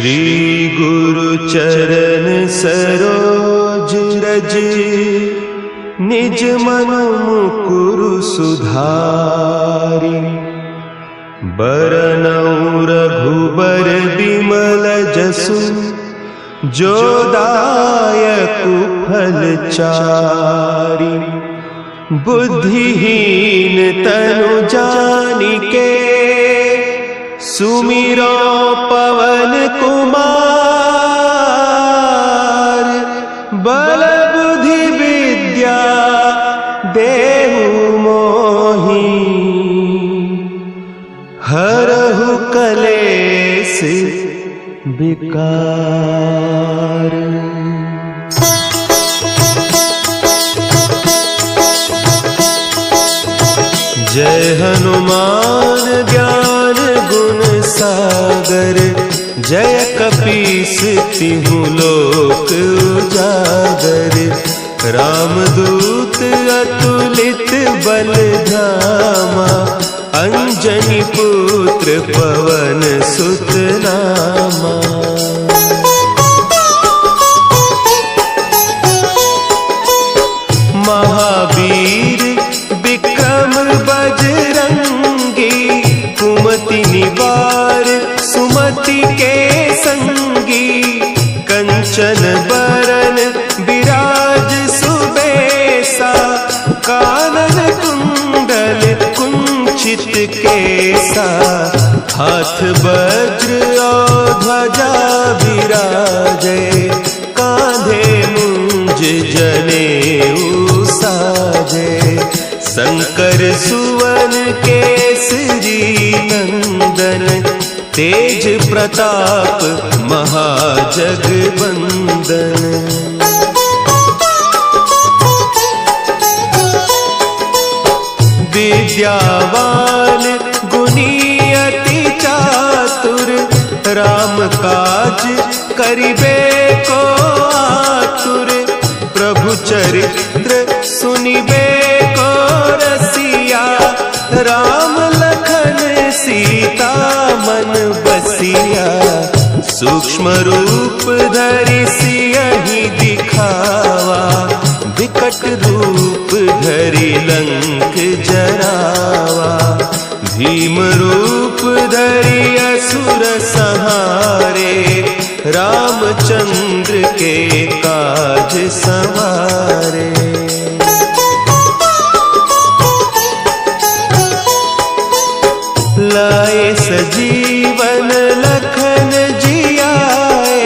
श्री गुरु चरण सरोज रज, निज मन मुकुरु सुधारि। बरनउँ रघुबर बिमल जसु, जो दायकु फल चारि। बुद्धिहीन तनु जानिके, सुमिरो पवन कुमार। बल बुद्धि विद्या देहु मोहि, हरहु कलेस विकार। जय हनुमान ज्ञान गुण सागर, जय कपीस तिहु लोक उजागर। रामदूत अतुलित बल धामा, अंजनी पुत्र पवन सुत नामा। महावीर विक्रम बजरंगी, कुमति निवार सुमति के संगी। कंचन बरन विराज सुबेसा, कानन कुंडल कुंचित केसा। हाथ वज्र और ध्वजा विराजे, कांधे मुंज जनेऊ साजे। शंकर सुवन केसरी नंदन, तेज प्रताप महाजगवंदन। विद्यावान गुणी अति चातुर, राम काज करिबे को आतुर। प्रभु चरित्र सुनिबे को रसिया, राम लखन सीता मन बसिया। सूक्ष्म रूप धरि सियहि दिखावा, विकट रूप धरि लंक जरावा। भीम रूप धरि असुर संहारे, रामचंद्र के काज संवारे। लाए सजीवन लखन जियाए,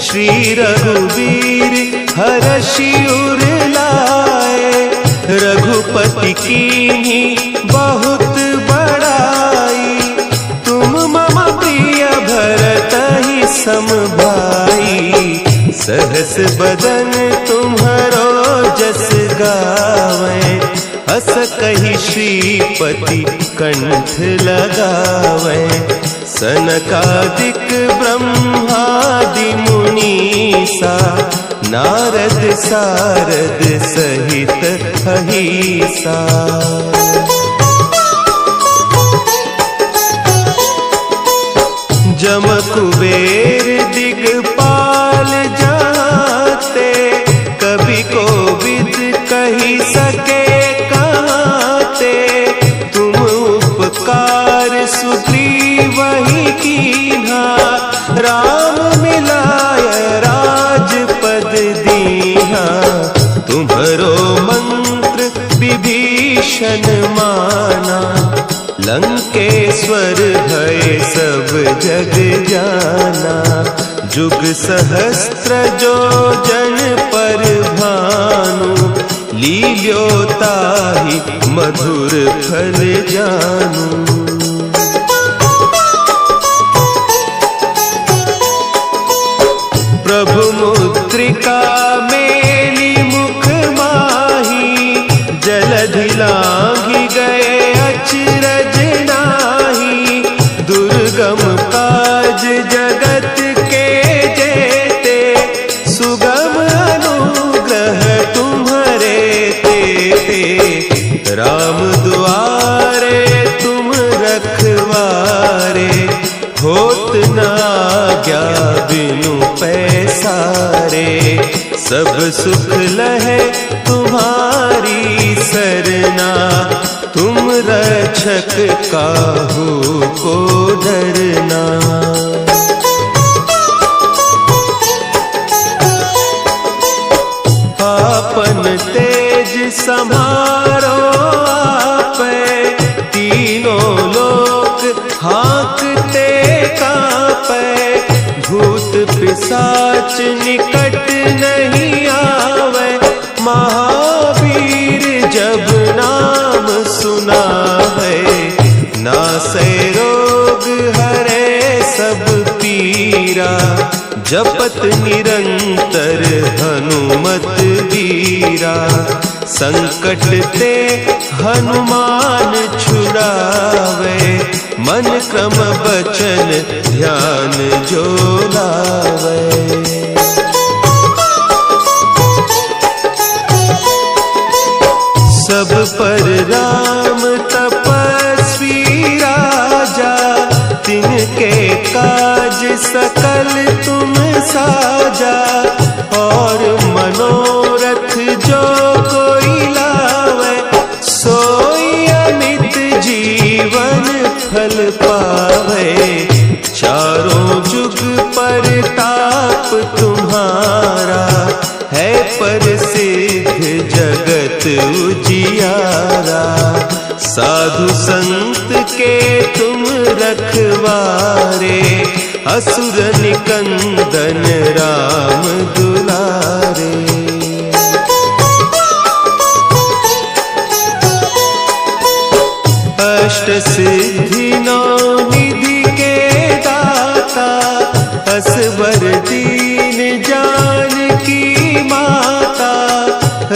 श्री रघुवीर हरषि उर लाए। रघुपति कीन्ही बहुत बड़ाई, तुम मम प्रिय भरतहि सम भाई। सहस बदन तुम्हरो जस गावें, हस कहि श्रीपति कंठ लगावें। सनकादिक ब्रह्मादि मुनीसा, नारद सारद सहित अहीसा। जम कुबेर दिगपाल जाते, कवि कोविद कहि सके कहते। तुम उपकार सुग्रीवहि कीन्हा, राम मिलाय राजपद दीन्हा। तुम्हरो मंत्र विभीषण माना, लंकेश्वर भय सब जग जाना। जुग सहस्त्र जो जन पर भानु, लील्योताहि मधुर फल जानू। प्रभु मुद्रिका मेली मुख माही, जलधि लांघि गए अचरज नाही। दुर्गम काज जगत के जेते, सुगम अनुग्रह तुम्हरे तेते। राम दुआरे तुम रखवारे, होत न आज्ञा बिनु पैसारे। सब सुख लहे तुम्हारी सरना, तुम रक्षक काहू को डरना। आपन तेज समारो आपे, तीनों लोक हाँकते कांपे। भूत पिशाच निकट नहीं आवे, महावीर जब नाम सुनावे। नासै रोग हरे सब पीरा, जपत निरंतर हनुमत वीरा। संकट ते हनुमान छुड़ावे, मन क्रम बचन ध्यान जो लावे। सब पर राम तपस्वी राजा, तिनके काज सकल तुम साजा। और मनोरथ जो कोई लावे, सोई अमित जीवन फल पावे। चारों जुग परताप तुम्हारा, है प्रसिद्ध जगत उजियारा। साधु संत के तुम रखवारे, असुर निकंदन राम दुलारे। अष्ट सिद्धि नौ निधि के दाता, असवर दीन जानकी माता।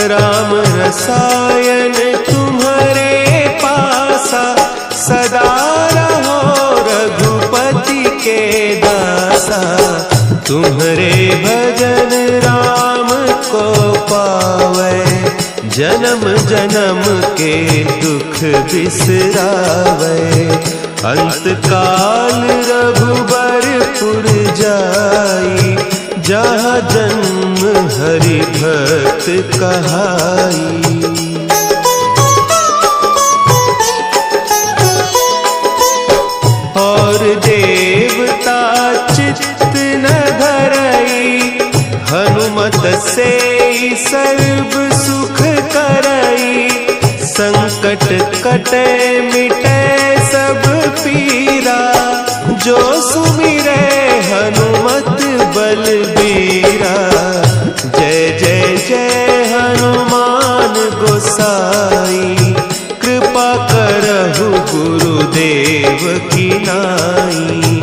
राम रसायन तुम्हारे पासा, सदा रहो रघुपति के दासा। तुम्हारे भजन राम को पावे, जन्म जन्म के दुख बिसरावे। अंत काल रघुबरपुर जाई, जहाँ जन्म हरि भक्त कहाई। और देवता चित्त न धरई, हनुमत से सर्व सुख करई। संकट कटे मिटे सब पीरा, जो सुमिरे हनुमत बलबीरा। जय जय जय हनुमान गोसाई, कृपा करहु गुरुदेव की नाई।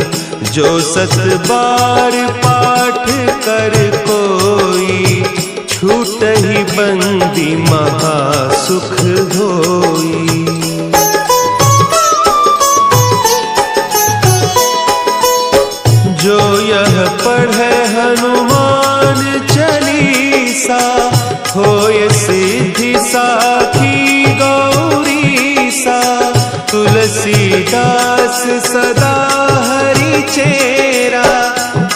जो सत बार पाठ कर कोई, छूटहि बंदी महा सुख होई। जो यह पढ़े हनुमान चालीसा, होय सिद्धि साखी गौरीसा। तुलसीदास सदा हरि चेरा,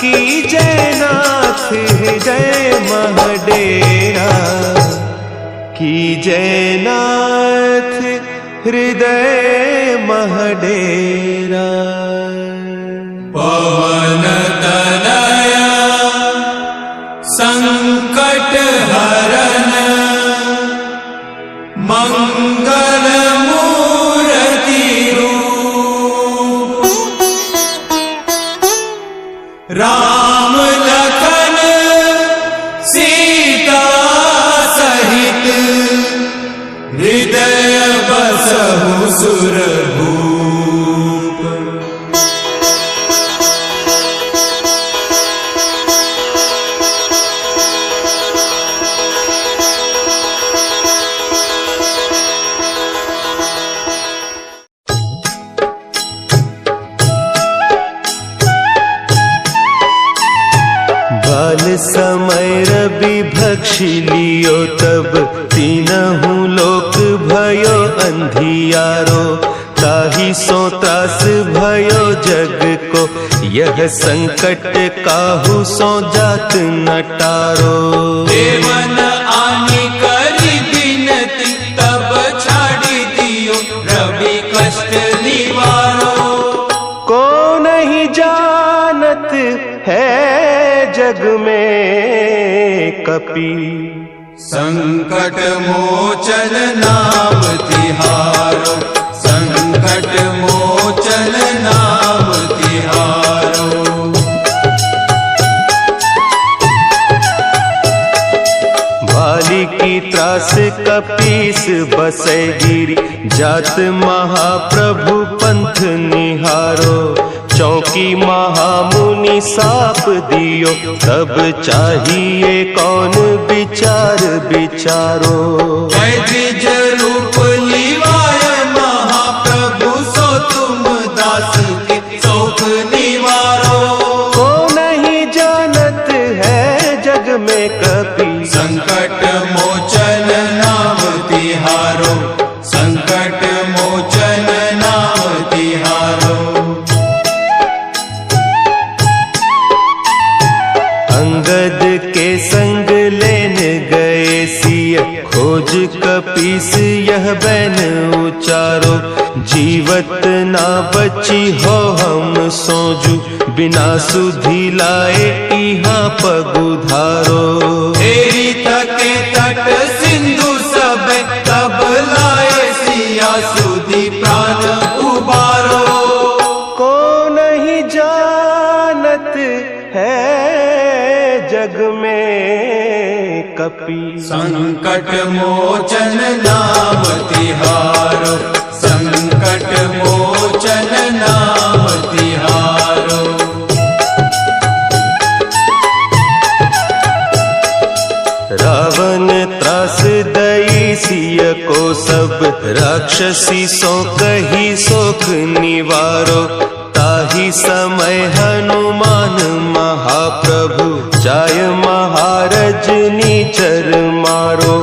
की जयनाथ हृदय महडेरा। की जयनाथ हृदय महडेरा। पवन तनया संकट हरन, मंगल मूर्ति रूप। राम लखन सीता सहित, हृदय बसहु सुरभूप। बाल समय रवि भक्षी लियो, तब तीनहु लोक भयो अंधियारो। ताहि सो त्रास भयो जग को, यह संकट काहू सो जात न टारो। देवन आनी करी बिनती, तब छाड़ी दियो रवि कष्ट निवारो। को नहीं जानत है जग में कपि, संकट मोचन नाम तिहारो, संकट मोचन नाम तिहारो। भाली की त्रास कपीस बसै गिरी, जात महाप्रभु पंथ निहारो। चौकी महामुनि साप दियो, तब चाहिए कौन विचार विचारो। द्विज रूप लिवाय महाप्रभु, सो तुम दास के शोक निवारो। को नहीं जानत है जग में कपि, संकट मोचन नाम तिहारो, संकट मोचन नाम तिहारो। अंगद के संग लेन गए सिय, खोज कपीस यह बैन उचारो। जीवत ना बची हो हम सोजू, बिना सुधि लाए इहाँ पगुधारो। तेरी तके तट सिंधु सब, तब लाए सिया सुधि प्राण उबारो। को नहीं जानत है जग में कपि, संकट मोचन नाम तिहारो, संकट मोचन नाम तिहारो। रावण त्रास दई सिय को, सब राक्षसी सो कही सोख निवारो। ताहि समय हनुमान महाप्रभु, जाय महारज नीचर मारो।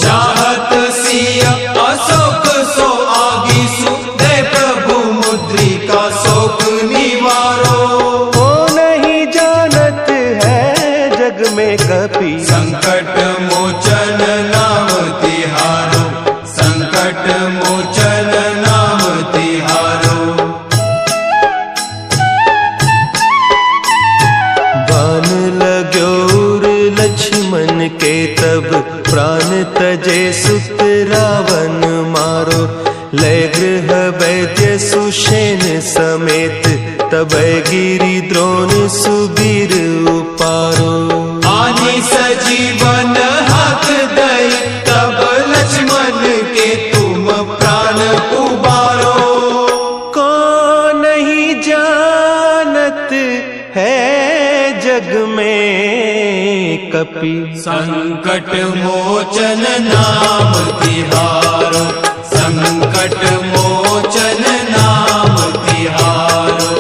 चाहत सिया अशोक सो आगीसु, दे प्रभु मुद्रिका शोक निवारो। को नहीं जानत है जग में कपि, संकट मोचन नाम तिहारो, संकट मोचन नाम तिहारो। बान लाग्यो उर लक्ष्मण के, तब प्राण तजे सुत रावण मारो। लय गृह वैद्य सुषेण समेत, तब गिरि द्रोण सुबीर उपारो। आनी सजीवन हाथ दई, तब लक्ष्मण के तुम प्राण उबारो। को नहीं जानत है जग में कपि, संकट मोचन नाम तिहारो, संकट मोचन नाम तिहारो।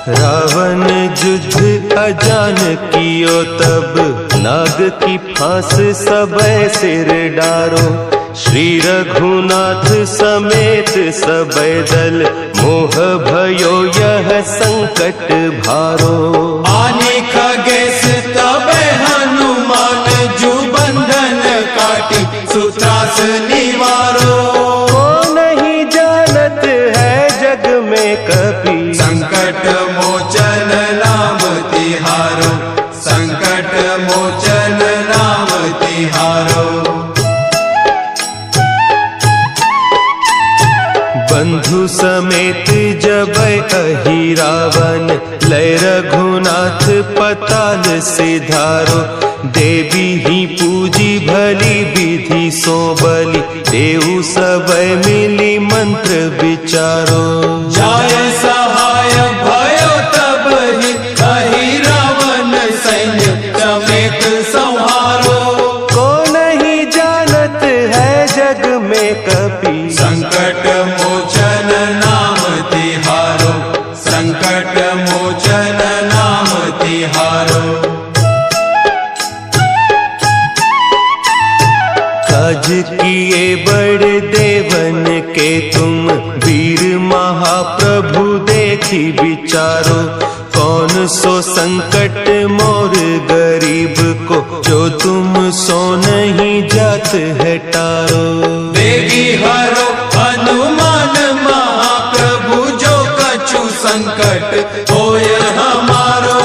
रावण युद्ध अजान कियो, तब नाग की फांस सबय सिर डारो। श्री रघुनाथ समेत सबय दल, मोह भयो यह संकट भारो। आने खगेश तब हनुमान, जू बंधन काटी सुत्रास निवारो। को नहीं जानत है जग में कपि, संकट मोचन नाम तिहारो, संकट मोचन नाम तिहारो। बंधु समेत जब अहि रावण, लय रघुनाथ पताल सिधारो। देवी ही पूजी भली विधि सो बलि, देहु सबय मिली मंत्र विचारो। जाय सहाय भयो तब ही, अहि रावण सैन्य समेत संहारो। को नहीं जानत है जग में कपि, संकट मोचन नाम तिहारो, संकट मोचन नाम तिहारो। तुम वीर महाप्रभु देखी विचारो, कौन सो संकट मोर गरीब को, जो तुम सो नहीं जात है टारो। बेगी हरो हनुमान महाप्रभु, जो कछु संकट होय हमारो।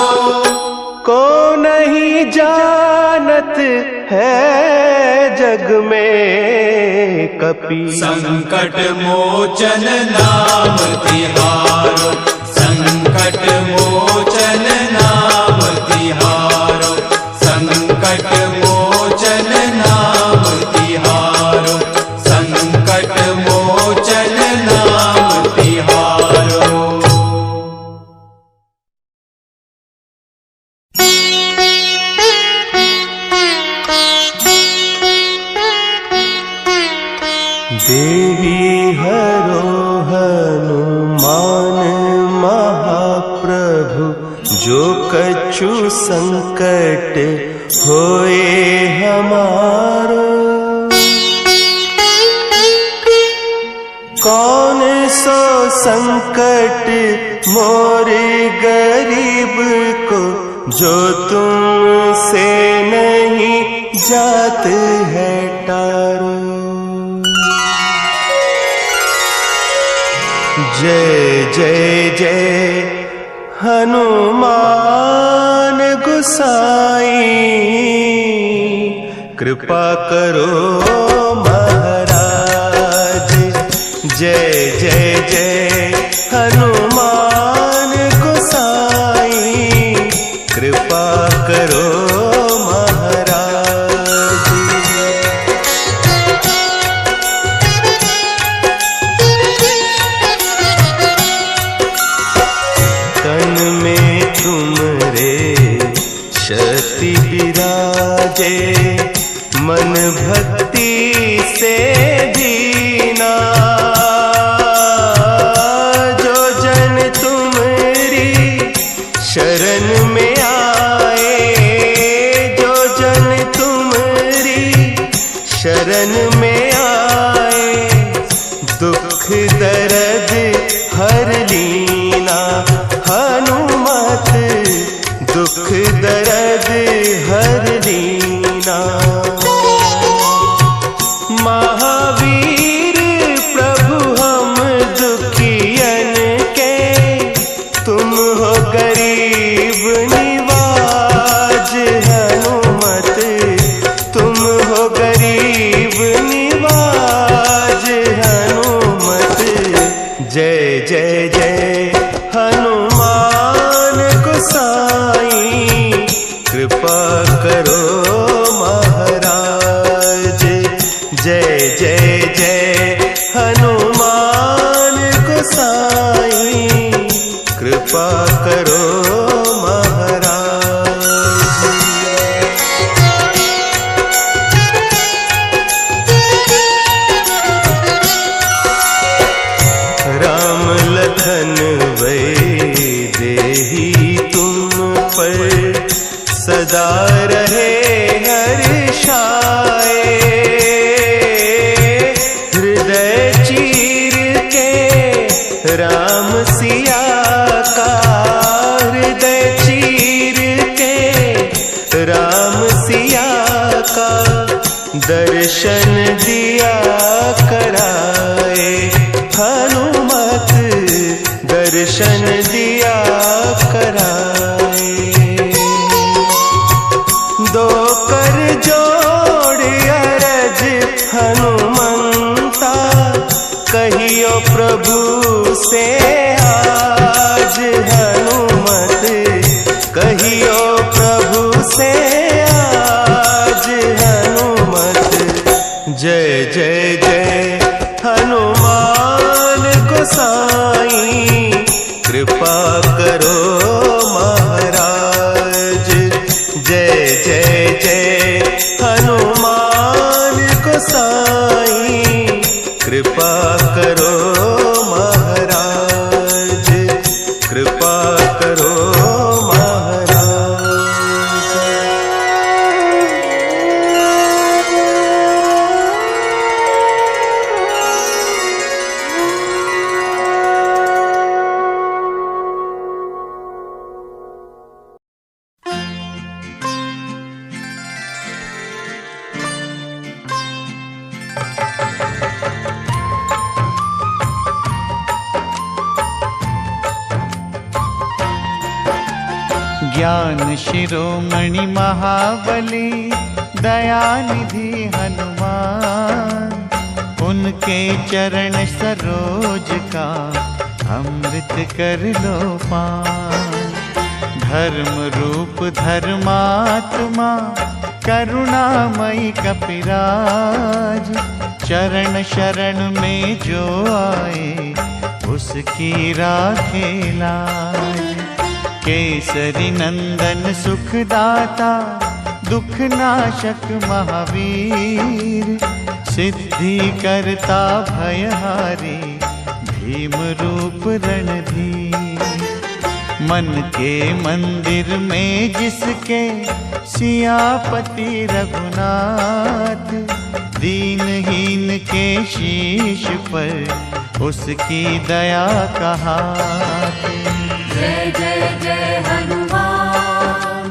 को नहीं जानत है जग में कपि, संकट मोचन नाम तिहारो, संकट मोचन नाम तिहारो, संकट मोचन नाम तिहारो, संकट मोचन नाम तिहारो। देवी हरो हनुमान महाप्रभु, जो कछु संकट होए हमारो। कौन सो संकट मोरे गरीब को, जो तुम से नहीं जात है टारो। जय जय जय हनुमान गुसाई, कृपा करो महाराज। जय जय जय हनुमान गुसाई, कृपा करो महाराज। तन में तुमरे शक्ति विराजे, मन भक्ति से दीना। जो जन तुमरी शरण में आए, जो जन तुमरी शरण में आए, दुख दर्द हर लीना। हनुमत दुख दर्द हर लीना। महावीर प्रभु हम दुखियन के, तुम हो गरीब निवाज। हनुमत तुम हो गरीब निवाज। हनुमत जय जय जय हनुमान गोसाई, कृपा करो महाराज। जय जय जय हनुमान गोसाई, कृपा करो महाराज। राम लखन वैदेही तुम पर सदा रहे हर्षाए। हृदय चीर के राम सिया का, हृदय चीर के राम सिया का, दर्शन दिया कराए। हनुमत दर्शन दिया कराए। दो कर जोड़ अरज हनुमंता, कहियो प्रभु से आज। हनुमत कहियो प्रभु से आज। हनुमत जय जय जय हनुमान गोसाई, कृपा करो महाराज। जय जय जय हनुमान गोसाई, कृपा करो महाराज। कृपा करो महाराज। ज्ञान शिरोमणि महाबली दयानिधि हनुमान, उनके चरण सरोज का अमृत कर लो पान। धर्म रूप धर्मात्मा करुणामयी कपिराज, चरण शरण में जो आए उसकी राखे लाज। केसरी नंदन सुखदाता दुख नाशक महावीर, सिद्धि करता भयहारी भीम रूप रणधीर। मन के मंदिर में जिसके सियापति रघुनाथ, दीनहीन के शीश पर उसकी दया का हाथ। जय जय जय हनुमान,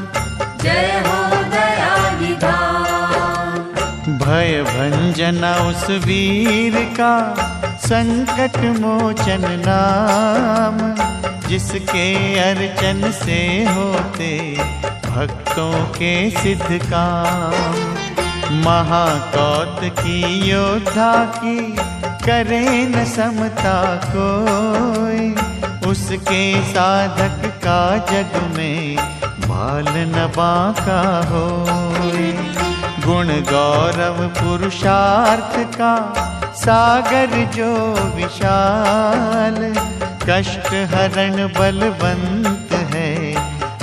जय हो दया निधान। भय भंजना उस वीर का संकट मोचन नाम, जिसके अर्चन से होते भक्तों के सिद्ध काम। महाकौतुकी योद्धा की करे न समता कोई, उसके साधक का जग में बाल न बांका होए। गुण गौरव पुरुषार्थ का सागर जो विशाल, कष्ट हरण बलवंत है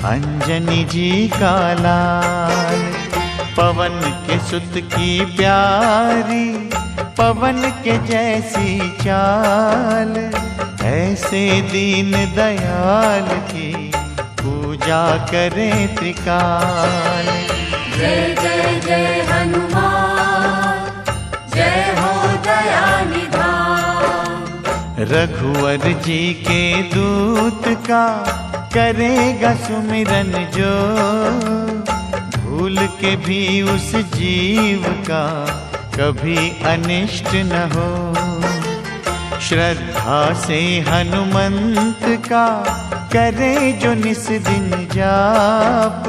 अंजनी जी का लाल। पवन के सुत की प्यारी, पवन के जैसी चाल, ऐसे दीन दयाल की पूजा करे त्रिकाल। जय जय जय हनुमान, जय हो दया निधान। रघुवर जी के दूत का करेगा सुमिरन जो, भूल के भी उस जीव का कभी अनिष्ट न हो। श्रद्धा से हनुमंत का करे जो निस दिन जाप,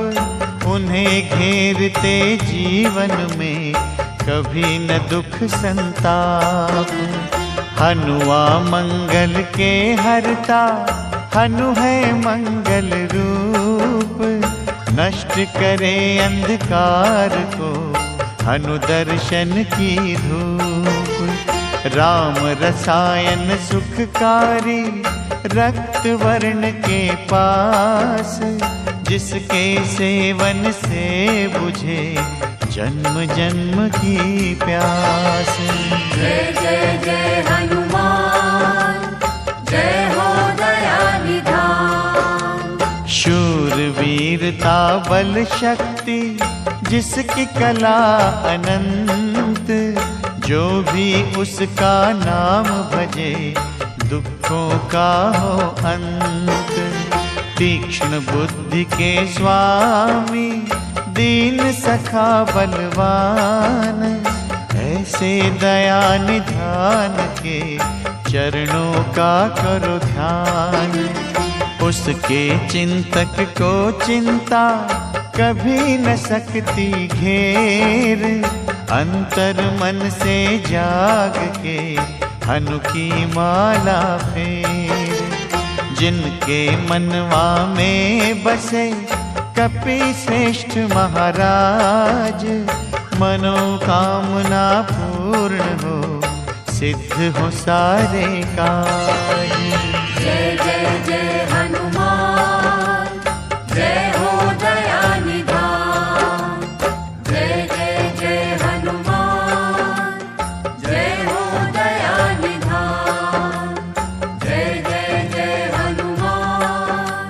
उन्हें घेरते जीवन में कभी न दुख संताप। हनुआ मंगल के हरता, हनु है मंगल रूप, नष्ट करे अंधकार को हनु दर्शन की धूप। राम रसायन सुखकारी रक्त वर्ण के पास, जिसके सेवन से बुझे जन्म जन्म की प्यास। जय जय जय हनुमान, जय हो दया निधान। शूर वीरता बल शक्ति जिसकी कला अनंत, जो भी उसका नाम भजे दुखों का हो अंत। तीक्ष्ण बुद्धि के स्वामी दीन सखा बलवान, ऐसे दया निधान के चरणों का करो ध्यान। उसके चिंतक को चिंता कभी न सकती घेर, अंतर मन से जाग के हनु की माला फेर। जिनके मनवा में बसे कपि श्रेष्ठ महाराज, मनोकामना पूर्ण हो सिद्ध हो सारे काज। जय जय जय हनुमान, जय हो दया निधान। जय जय जय हनुमान, जय हो दया निधान। जय जय जय हनुमान,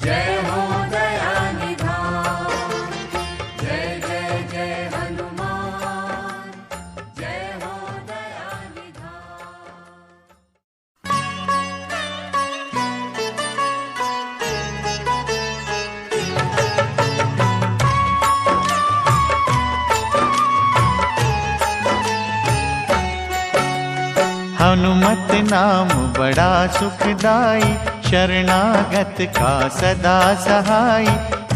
जय हो दया निधान। जय जय जय हनुमान, जय हो दया निधान। हनुमत नाम बड़ा सुखदाई, शरणागत का सदा सहाय।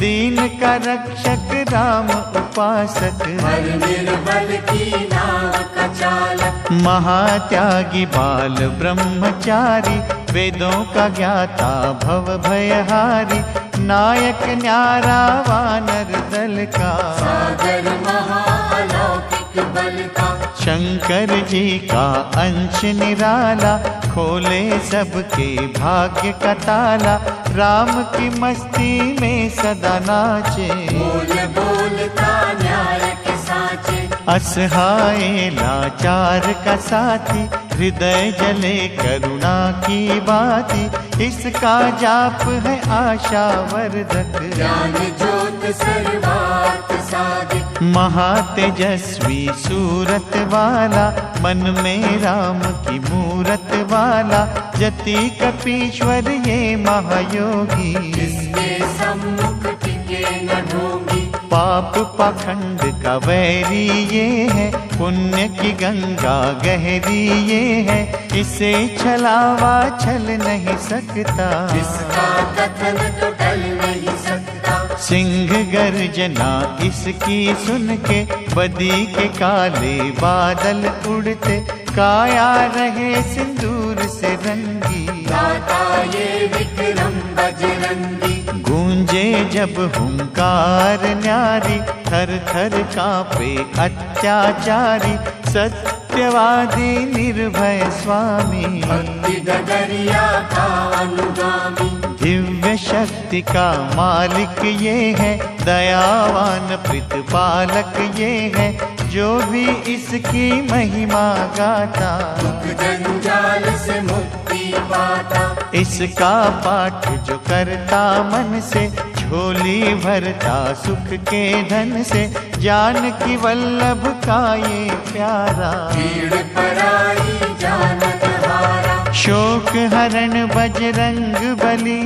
दीन का रक्षक राम उपासक, हर निर्बल की नाव का चालक, महात्यागी बाल ब्रह्मचारी, वेदों का ज्ञाता भव भयहारी, नायक न्यारा वानर दल का, सागर महालौकिक बल का, शंकर जी का अंश निराला, खोले सबके भाग्य का ताला, राम की मस्ती में सदा नाचे, बोल बोलता न्याय के साचे, असहाय लाचार का साथी, हृदय जले करुणा की बाती, इसका जाप है आशा वर्धक, ज्ञान ज्योत सर्वार्थ साधिक, महातेजस्वी सूरत वाला, मन में राम की मूरत वाला, जति कपीश्वर ये महायोगी, जिसके सम्मुख टिके न ढोंगी, पाप पाखंड का वैरी ये है, पुण्य की गंगा गहरी ये है, इसे छलावा छल नहीं सकता, इसका कथन तो टल नहीं सकता, सिंह गर्जना इसकी सुन के, बदी के काले बादल उड़ते, काया रहे सिंदूर से रंगी, गाता ये विक्रम बजरंगी, गूंजे जब हुंकार न्यारी, थर थर कांपे अत्याचारी, सत्यवादी निर्भय स्वामी, भक्ति डगरिया का अनुगामी, दिव्य शक्ति का मालिक ये है, दयावान प्रतिपालक ये है, जो भी इसकी महिमा गाता, दुख जंजाल से मुक्ति पाता, इसका पाठ जो करता मन से, झोली भरता सुख के धन से, जानकी वल्लभ का ये प्यारा, भीड़ पराई जानत हारा, शोक हरण बजरंग बली,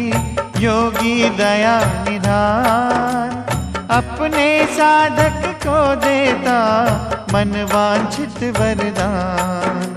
योगी दया निधान, अपने साधक को देता मन वांछित वरदान,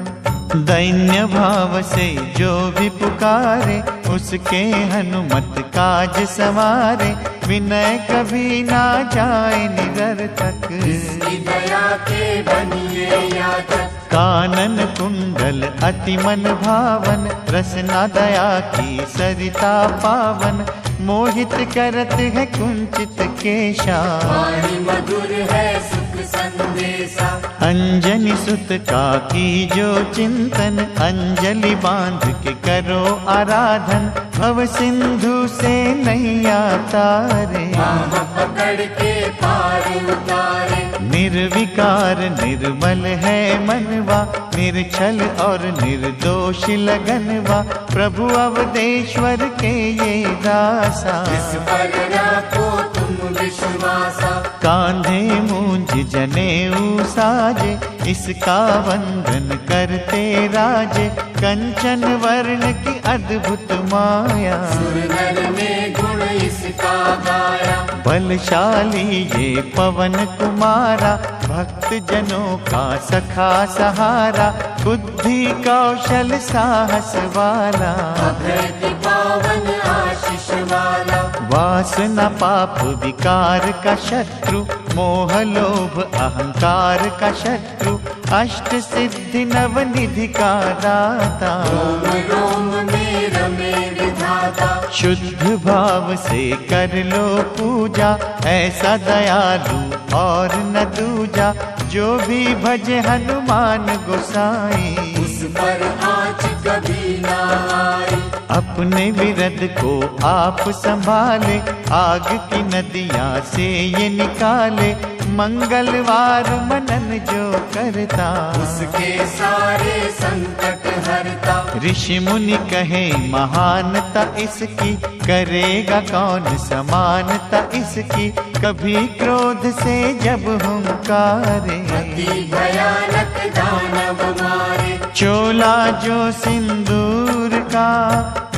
दैन्य भाव से जो भी पुकारे, उसके हनुमत काज सवारे, विनय कभी ना जाए निरर्थक, इसकी दया के बनिए याचक, कानन कुंडल अति मन भावन, रसना दया की सरिता पावन, मोहित करत है कुंचित केशा, वाणी मधुर है सुख संदेशा, अंजनी सुत का की जो चिंतन, अंजलि बांध के करो आराधन, भव सिंधु से नैया तारे, बाह पकड़ के पार उतारे, निर्विकार निर्मल है मनवा, निर्छल और निर्दोष लगनवा, प्रभु अवधेश्वर के ये दासा, इस पर रखो तुम विश्वासा, कांधे मूंज जनेऊ साजे, इसका वंदन करते राजे, कंचन वर्ण की अद्भुत माया, सुर नर में गुण इसका गाया, बलशाली ये पवन कुमारा, भक्त जनों का सखा सहारा, बुद्धि कौशल साहस वाला, अभय की पावन आशीष वाला, वासना पाप विकार का शत्रु, मोह लोभ अहंकार का शत्रु, अष्ट सिद्धि नव निधि का दाता, रोम रोम में रमे विधाता, शुद्ध भाव से कर लो पूजा, ऐसा दयालु और न दूजा, जो भी भजे हनुमान गोसाई, उस पर आँच कभी ना आई, अपने विरध को आप संभाले, आग की नदियाँ से ये निकाले, मंगलवार मनन जो करता, उसके सारे संकट हरता, ऋषि मुनि कहे महानता इसकी, करेगा कौन समानता इसकी, कभी क्रोध से जब हुंकारे, अति भयानक दानव मारे, चोला जो सिंदूर का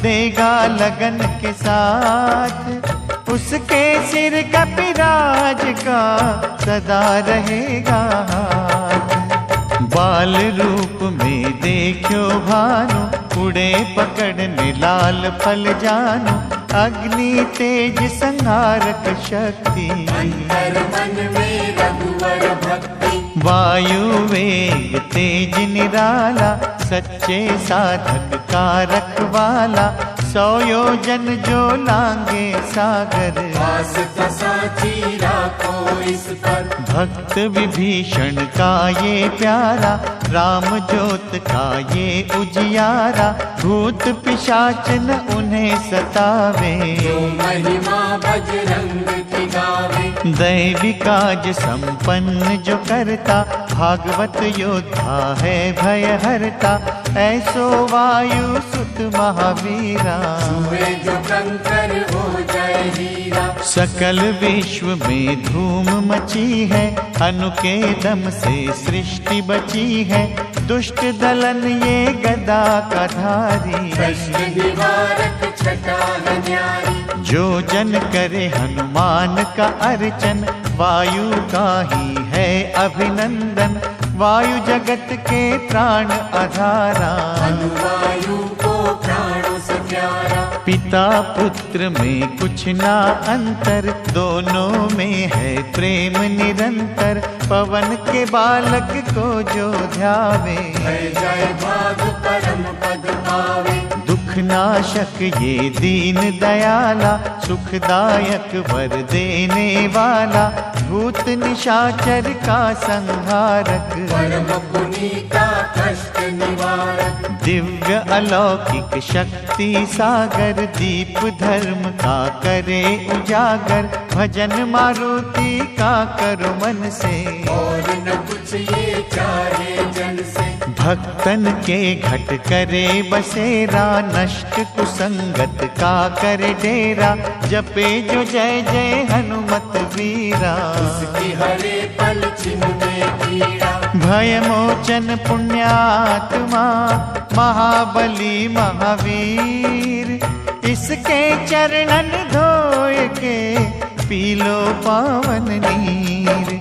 देगा लगन के साथ, उसके सिर का पिराज का सदा रहेगा हाथ, बाल रूप में देखो भानु, उड़े पकड़ने लाल फल जानो, अग्नि तेज संहारक शक्ति, अंतर मन में रघुवर भक्ति। वायु वेग तेज निराला, सच्चे साधक का रखवाला। 100 योजन जो लांगे सागर, पास साची राखो इस पर। भक्त विभीषण का ये प्यारा, राम ज्योत का ये उजियारा। भूत पिशाच न उन्हें सतावे, जो महिमा बजरंग की गावे। दैवी काज संपन्न जो करता, भागवत योद्धा है भय हरता। ऐसो वायु सुत महावीरा, हुए जो कंकर हो जाए हीरा। सकल विश्व में धूम मची है, अनु के दम से सृष्टि बची है। दुष्ट दलन ये गदा का धारी, कष्ट निवारक छटा है न्यारी। जो जन करे हनुमान का अर्चन, वायु का ही है अभिनंदन। वायु जगत के प्राण आधारा, अनुवायु को प्राणों से प्यारा। पिता पुत्र में कुछ ना अंतर, दोनों में है प्रेम निरंतर। पवन के बालक को जो ध्यावे, है जाए भाग परम पद पावे। दुख नाशक ये दीन दयाला, सुखदायक वर देने वाला। भूत निशाचर का संहारक, परम पुनीता कष्ट निवारक। दिव्य अलौकिक शक्ति सागर, दीप धर्म का करे उजागर। भजन मारुति का करो मन से, और न कुछ ये चाहे जन से। भक्तन के घट करे बसेरा, नष्ट कुसंगत का करे डेरा। जपे जो जय जय हनुमत वीरा, उसकी हरे पल छिन्ने कीड़ा। भय मोचन पुण्यात्मा, महाबली महावीर। इसके चरणन धोए के, पी लो पावन नीर।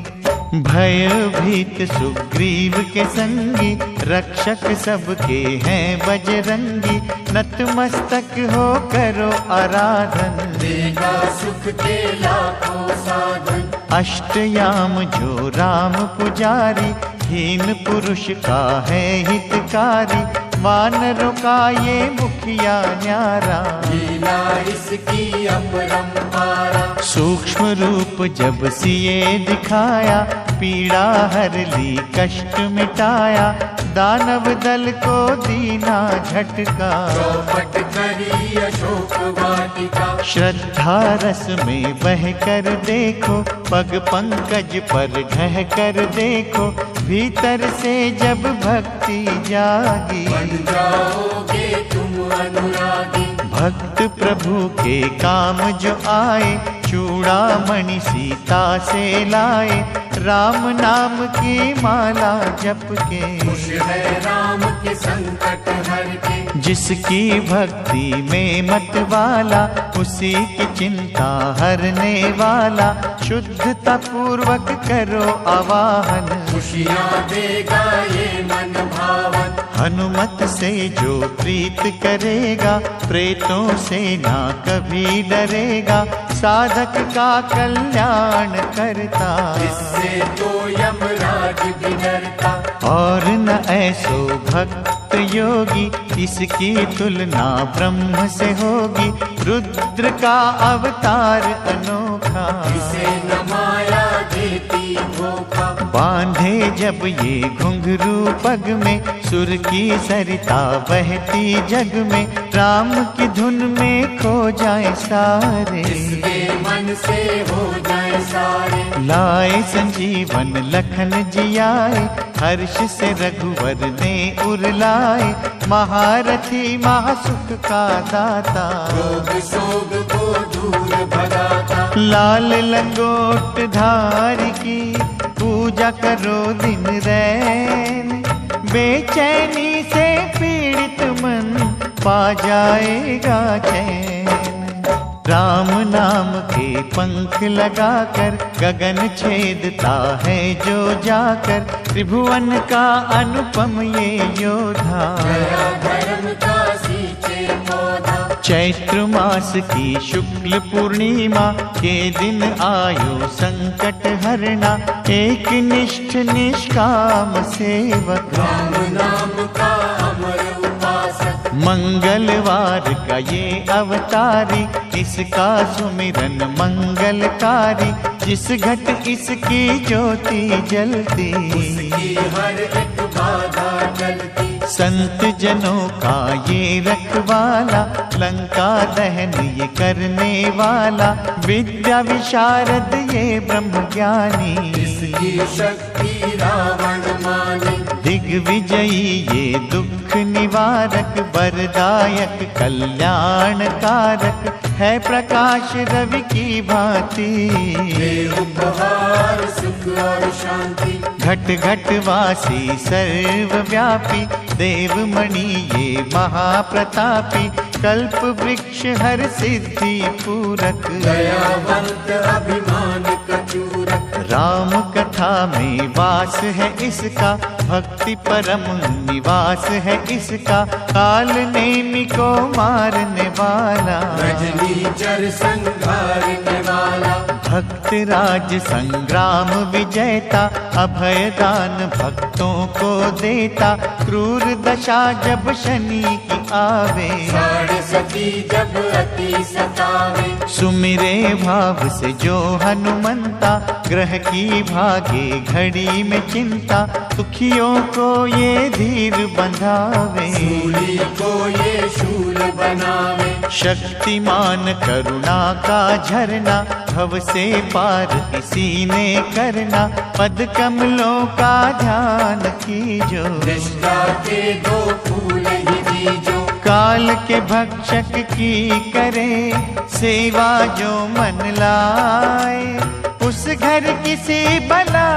भय भीत सुग्रीव के संगी, रक्षक सबके हैं बजरंगी। नतमस्तक हो करो आराधन, देगा सुख के लाखों साधन। अष्टयाम जो राम पुजारी, हीन पुरुष का है हितकारी। वानरों का ये मुखिया न्यारा, लीला इसकी अपरंपारा। सूक्ष्म रूप जब सिए दिखाया, पीड़ा हर ली कष्ट मिटाया। दानव दल को दीना झटका, चौपट करी अशोक वाटिका। श्रद्धा रस में बह कर देखो, पग पंकज पर ढह कर देखो। भीतर से जब भक्ति जागी, बन जाओगे तुम अनुरागी। भक्त प्रभु के काम जो आए, चूड़ामणि सीता से लाए। राम नाम की माला जप के, खुश है राम के संकट हर के। जिसकी भक्ति में मत वाला, उसी की चिंता हरने वाला। शुद्धता पूर्वक करो आवाहन, खुशियाँ देगा ये मन भावन। हनुमत से जो प्रीत करेगा, प्रेतों से ना कभी डरेगा। साधक का कल्याण करता, इससे तो यमराज भी डरता। और न ऐसो भक्त योगी, इसकी तुलना ब्रह्म से होगी। रुद्र का अवतार अनोखा, इसे न माया देती धोखा। बांधे जब ये घुंघरू पग में, सुर की सरिता बहती जग में। राम की धुन में खो जाए सारे, इसके मन से हो जाए सारे। लाए संजीवन लखन जियाए, हर्ष से रघुवर ने उरलाए। महारथी महासुख का दाता, रोग शोक को दूर भगाता। लाल लंगोट धारी की, पूजा करो दिन रैन। बेचैनी से पीड़ित मन, पा जाएगा चैन। राम नाम के पंख लगाकर, गगन छेदता है जो जाकर। त्रिभुवन का अनुपम ये योद्धा, गया धर्म का सींचे पौधा। चैत्र मास की शुक्ल पूर्णिमा के दिन आयो संकट हरना, एक निष्ठ निष्काम सेवक राम नाम का अमर उपासक। मंगलवार का ये अवतारी, इसका सुमिरन मंगलकारी। जिस घट इसकी ज्योति जलती, उसकी हर एक बाधा टलती। संत जनों का ये रखवाला, लंका दहन ये करने वाला। विद्या विशारद ये ब्रह्म ज्ञानी, इसकी शक्ति रावण माने। दिग्विजयी ये दुख निवारक, वरदायक कल्याण कारक। है प्रकाश रवि की भांति, दे उपहार सुख और शांति। घट घट वासी सर्वव्यापी, देवमणि ये महाप्रतापी। कल्प वृक्ष हर सिद्धि पूरक, दयावंत अभिमान कचूरक। राम कथा में वास है इसका, भक्ति परम निवास है इसका। काल नेमि को मारने वाला, रजनीचर संघारने वाला। भक्त राज संग्राम विजेता, अभय दान भक्तों को देता। क्रूर दशा जब शनि की आवे, साढ़े सती जब अति सतावे। सुमिरे भाव से जो हनुमंता, ग्रह की भागे घड़ी में चिंता। दुखियों को ये धीर बंधावे, शूली को ये शूल बनावे। शक्तिमान करुणा का झरना, भव से पार इसी ने करना। पद कमलों का ध्यान कीजो, निष्ठा के दो फूल ही दीजो। काल के भक्षक की करे सेवा जो मन लाए। उस घर किसी बला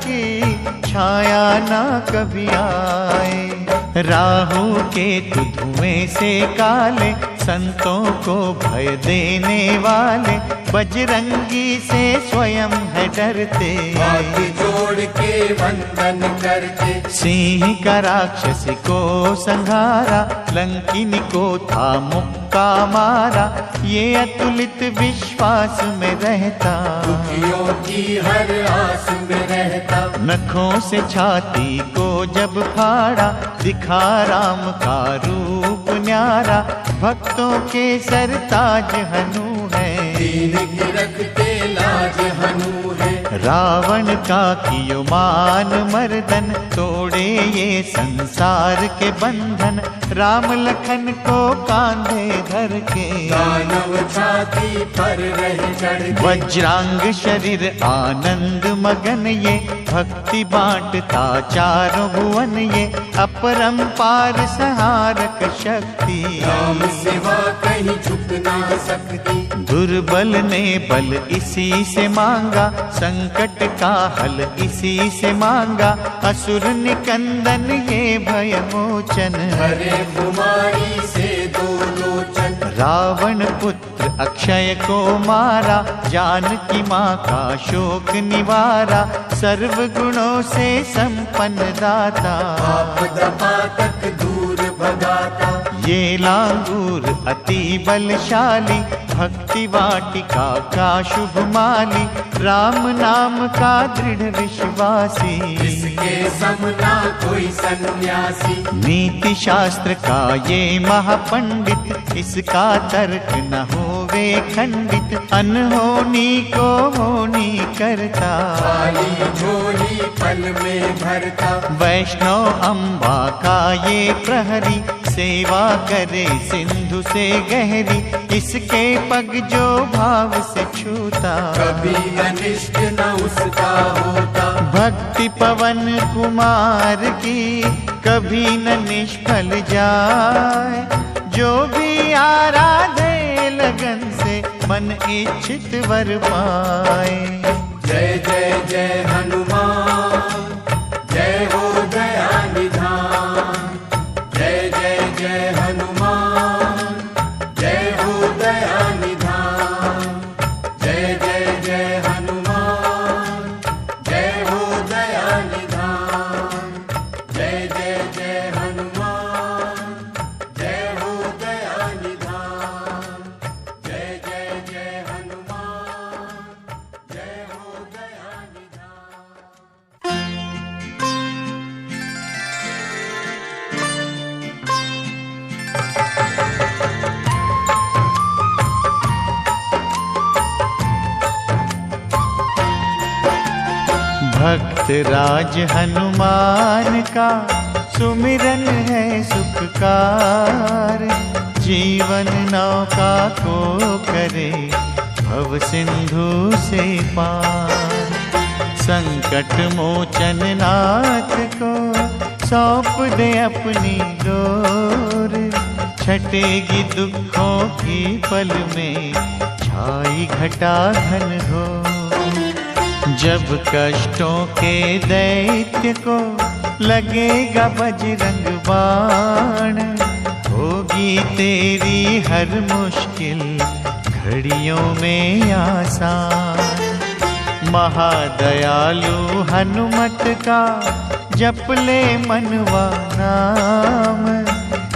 की छाया ना कभी आए। राहु के धुएं से काले, संतों को भय देने वाले। बजरंगी से स्वयं है डरते, हाथ जोड़ के वंदन करते। सिंह का राक्षस को संहारा, लंकिनी को था मुक्का मारा। ये अतुलित विश्वास में रहता, दुखियों की हर आस में रहता। नखों से छाती को जब फाड़ा, दिखा राम का रूप न्यारा। भक्तों के सरताज हनु है, दीन की रखते लाज हनु है। रावण का कियो मान मर्दन, तोड़े ये संसार के बंधन। राम लखन को कांधे धर के, दानव छाती पर रह चढ़ के। वज्रांग शरीर आनंद मगन ये, भक्ति बांटता चारों भुवन ये। अपरंपार संहारक शक्ति, राम सिवा कहीं झुक ना सकती। दुर्बल ने बल इसी से मांगा, संकट का हल इसी से मांगा। असुर निकंदन ये भय मोचन, हरे कुमारी से दो लोचन। रावण पुत्र अक्षय को मारा, जानकी माँ का शोक निवारा। सर्व गुणों से संपन्न दाता, आपदा पातक दूर भगाता। ये लांगूर अति बलशाली, भक्ति वाटिका का शुभ माली। राम नाम का दृढ़ विश्वासी, इसके समना कोई सन्यासी। नीति शास्त्र का ये महापंडित, इसका तर्क न होवे खंडित। अनहोनी को होनी करता, खाली झोली पल में भरता। वैष्णव अम्बा का ये प्रहरी, सेवा करे सिंधु से गहरी। इसके पग जो भाव से छूता, कभी अनिष्ट न उसका होता। भक्ति पवन कुमार की कभी न निष्फल जाए। जो भी आराधे लगन से, मन इच्छित वर पाए। जय जय जय हनुमान, जय हो दया निधान। जय जय जय हनुमान, जय हो दया निधान। जय जय जय हनुमान, जय हो दया निधान। जय जय जय हनुमान, जय हो दया निधान। भक्त राज हनुमान का सुमिरन है सुखकार। जीवन नौका को करे भव सिंधु से पार। संकट मोचन नाथ को सौंप दे अपनी डोर। छटेगी दुखों की पल में छाई घटा घन हो। जब कष्टों के दैत्य को लगेगा बजरंग बाण, होगी तेरी हर मुश्किल घड़ियों में आसान। महादयालु हनुमत का जप ले मनवा नाम।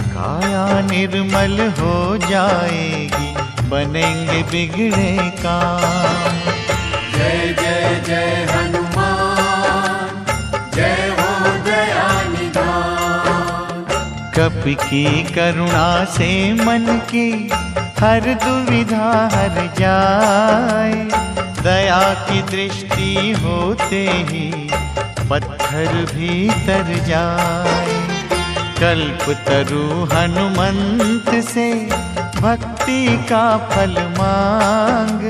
काया निर्मल हो जाएगी, बनेंगे बिगड़े काम। जय जय जय हनुमान, जय हो दया निधान। कपि की करुणा से मन की हर दुविधा हर जाए। दया की दृष्टि होते ही पत्थर भी तर जाए। कल्पतरु हनुमंत से भक्ति का फल मांग।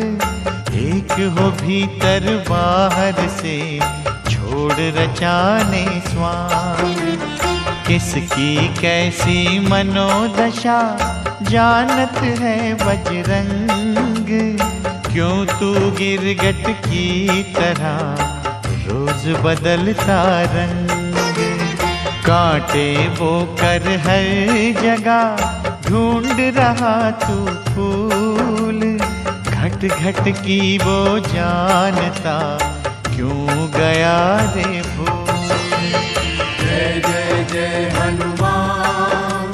एक हो भीतर बाहर से छोड़ रचाने स्वांग। किसकी कैसी मनोदशा जानत है बजरंग। क्यों तू गिरगट की तरह रोज बदलता रंग। कांटे वो कर हर जगह ढूंढ रहा तू फूल। घट घट की वो जानता क्यों गया रे भूल। जय जय जय हनुमान,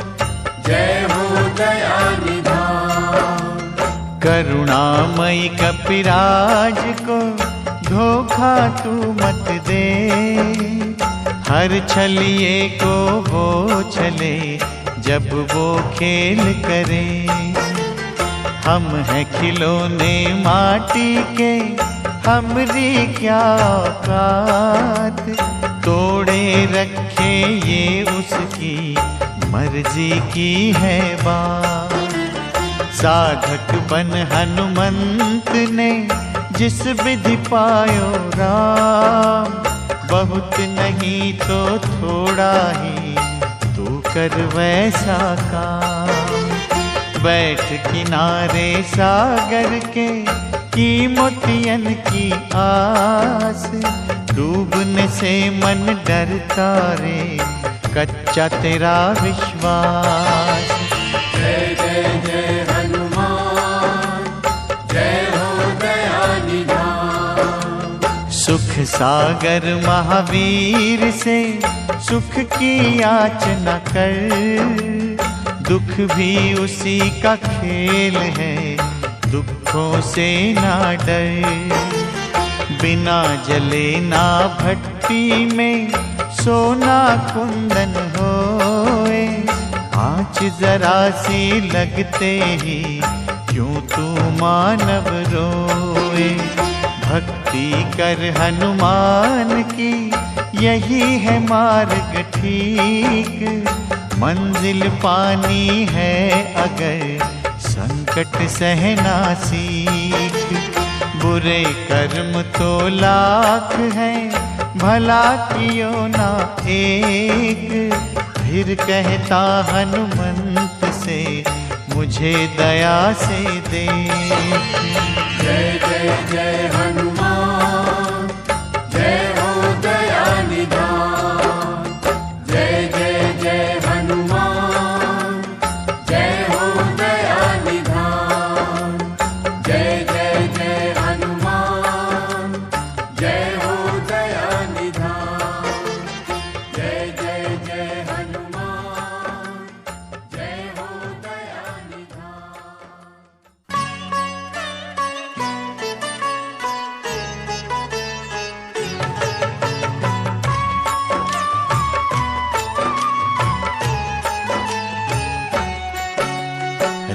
जय हो दया निधान। करुणामयी कपिराज को धोखा तू मत दे। हर छलिए को वो छले जब वो खेल करे। हम हैं खिलौने माटी के, हमरी क्या औकात। तोड़े रखे ये उसकी मर्जी की है बात। साधक बन हनुमंत ने जिस विधि पायो राम। बहुत नहीं तो थोड़ा ही तू कर वैसा काम। बैठ किनारे सागर के की मोतियन की आस। डूबने से मन डरता रे, कच्चा तेरा विश्वास। जय जय जय हनुमान, जय हो दया निधान। सुख सागर महावीर से सुख की याचना कर। दुख भी उसी का खेल है, दुखों से ना डर। बिना जले ना भट्टी में सोना कुंदन होए। आँच जरा सी लगते ही क्यों तू मानव रोए। भक्ति कर हनुमान की यही है मार्ग ठीक। मंजिल पानी है अगर संकट सहना सीख। बुरे कर्म तो लाख हैं, भला कियो ना एक। फिर कहता हनुमंत से मुझे दया से देख। जय जय जय हनुमान, जय हो दया निधान। जय जय जय हनुमान, जय हो दया निधान। जय जय जय हनुमान, जय हो दया निधान। जय जय जय हनुमान, जय हो दया निधान।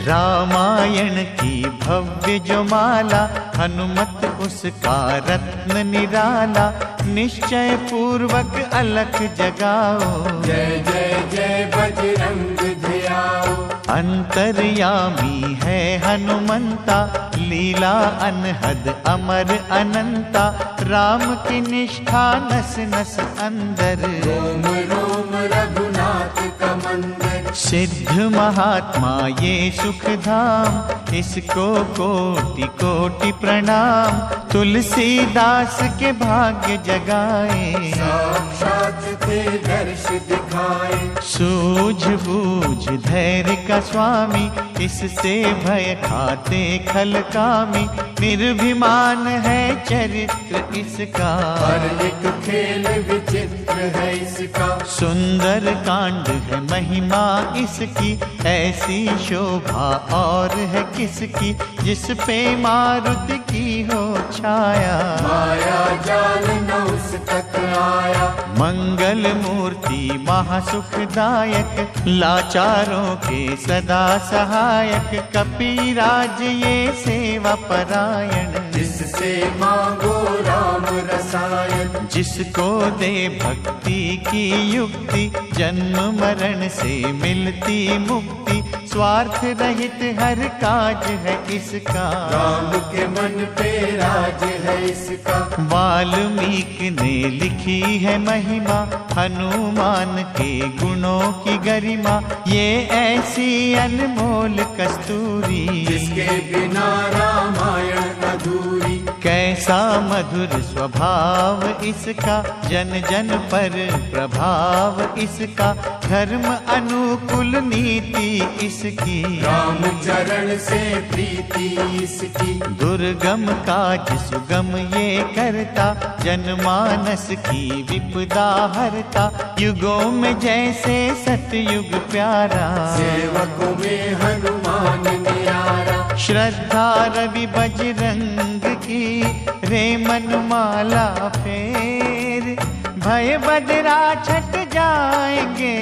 रामायण की भव्य जो माला हनुमत उसका रत्न निराला, निश्चय पूर्वक अलख जगाओ। जय जय जय बजरंग धियाओ। अंतर्यामी है हनुमंता, लीला अनहद अमर अनंता, राम की निष्ठा नस नस अंदर। रोम रोम रघुनाथ का मंदिर। सिद्ध महात्मा ये सुख धाम, इसको कोटि कोटि प्रणाम। तुलसीदास के भाग्य जगाए, साक्षात थे दर्श दिखाए। सूझबूझ धैर्य का स्वामी, इससे भय खाते खल कामी। निर्भिमान है चरित्र इसका, हर एक खेल विचित्र है इसका। सुंदर कांड है महिमा इसकी, ऐसी शोभा और है किसकी। जिस पे मारुति की हो छाया, माया जाल न उस तक आया। मंगल मूर्ति महासुखदायक, लाचारों के सदा सहायक। कपीराज ये सेवा परायण, जिससे मांगो राम रसायन। जिसको दे भक्ति की युक्ति, जन्म मरण से मिलती मुक्ति। स्वार्थ रहित हर काज है इसका, राम के मन पे राज है इसका। वाल्मीकि ने लिखी है महिमा, हनुमान के गुणों की गरिमा। ये ऐसी अनमोल कस्तूरी, जिसके बिना रामायण अधूरी। कैसा मधुर स्वभाव इसका, जन जन पर प्रभाव इसका। धर्म अनुकूल नीति इसकी, राम चरण से प्रीति इसकी। दुर्गम काज सुगम ये करता, जनमानस की विपदा हरता। युगों में जैसे सतयुग प्यारा, सेवकों में हनुमान न्यारा। श्रद्धा रवि बजरंग की, रे मन माला फेर। भय बदरा छट जाएंगे,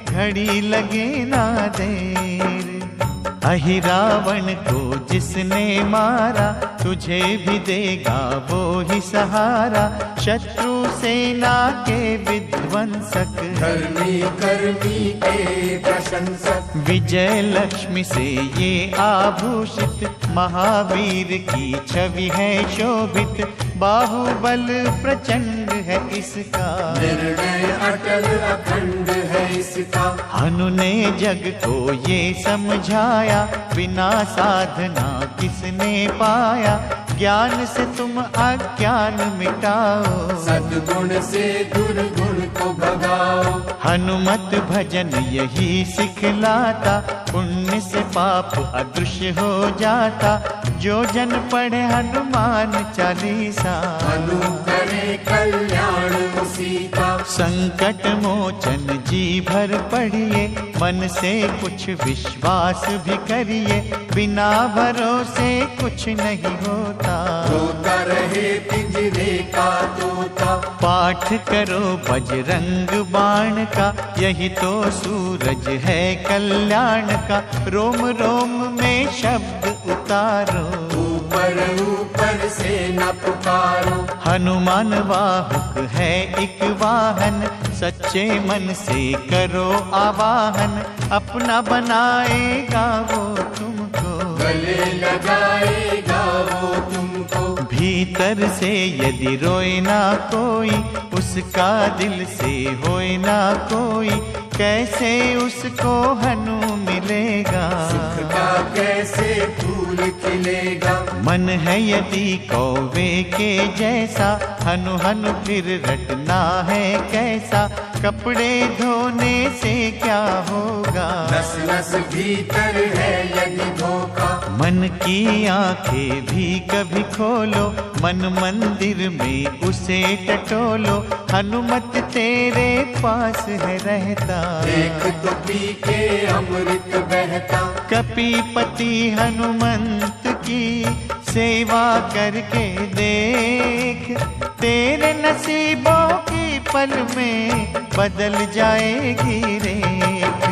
घड़ी लगे ना देर। अहि रावण को जिसने मारा, तुझे भी देगा वो ही सहारा। शत्रु सेना के विध्वंसक, धर्मी कर्मी के प्रशंसक। विजय लक्ष्मी से ये आभूषित, महावीर की छवि है शोभित। बाहुबल प्रचंड है इसका, निर्णय अटल अखंड है इसका। हनु ने जग को ये समझाया, बिना साधना किसने पाया। ज्ञान से तुम अज्ञान मिटाओ, सद्गुण से दुर्गुण को भगाओ। हनुमत भजन यही सिखलाता, पुण्य से पाप अदृश्य हो जाता। जो जन पढ़े हनुमान चालीसा, हनु करे कल्याण उसी का। संकट मोचन जी भर पढ़िए, मन से कुछ विश्वास भी करिए। बिना भरोसे कुछ नहीं होता, रोता रहे पिंजरे का तोता। पाठ करो बजरंग बाण का, यही तो सूरज है कल्याण का। रोम रोम में शब्द उतारो, ऊपर ऊपर से न पुकारो। हनुमान वाहक है एक वाहन, सच्चे मन से करो आवाहन। अपना बनाएगा वो तुमको, गले लगाएगा वो तुमको। भीतर से यदि रोए ना कोई, उसका दिल से होए ना कोई। कैसे उसको हनु मिलेगा, सुख का कैसे फूल खिलेगा। मन है यदि कौवे के जैसा, हनु हनु फिर रटना है कैसा। कपड़े धोने से क्या होगा, नस नस भीतर है यदि धोखा। मन की आंखें भी कभी खोलो, मन मंदिर में उसे टटोलो। हनुमत तेरे पास है रहता, देख तो पी के अमृत बहता। कपीपति हनुमंत की सेवा करके देख। तेरे नसीबों की पल में बदल जाएगी रेख।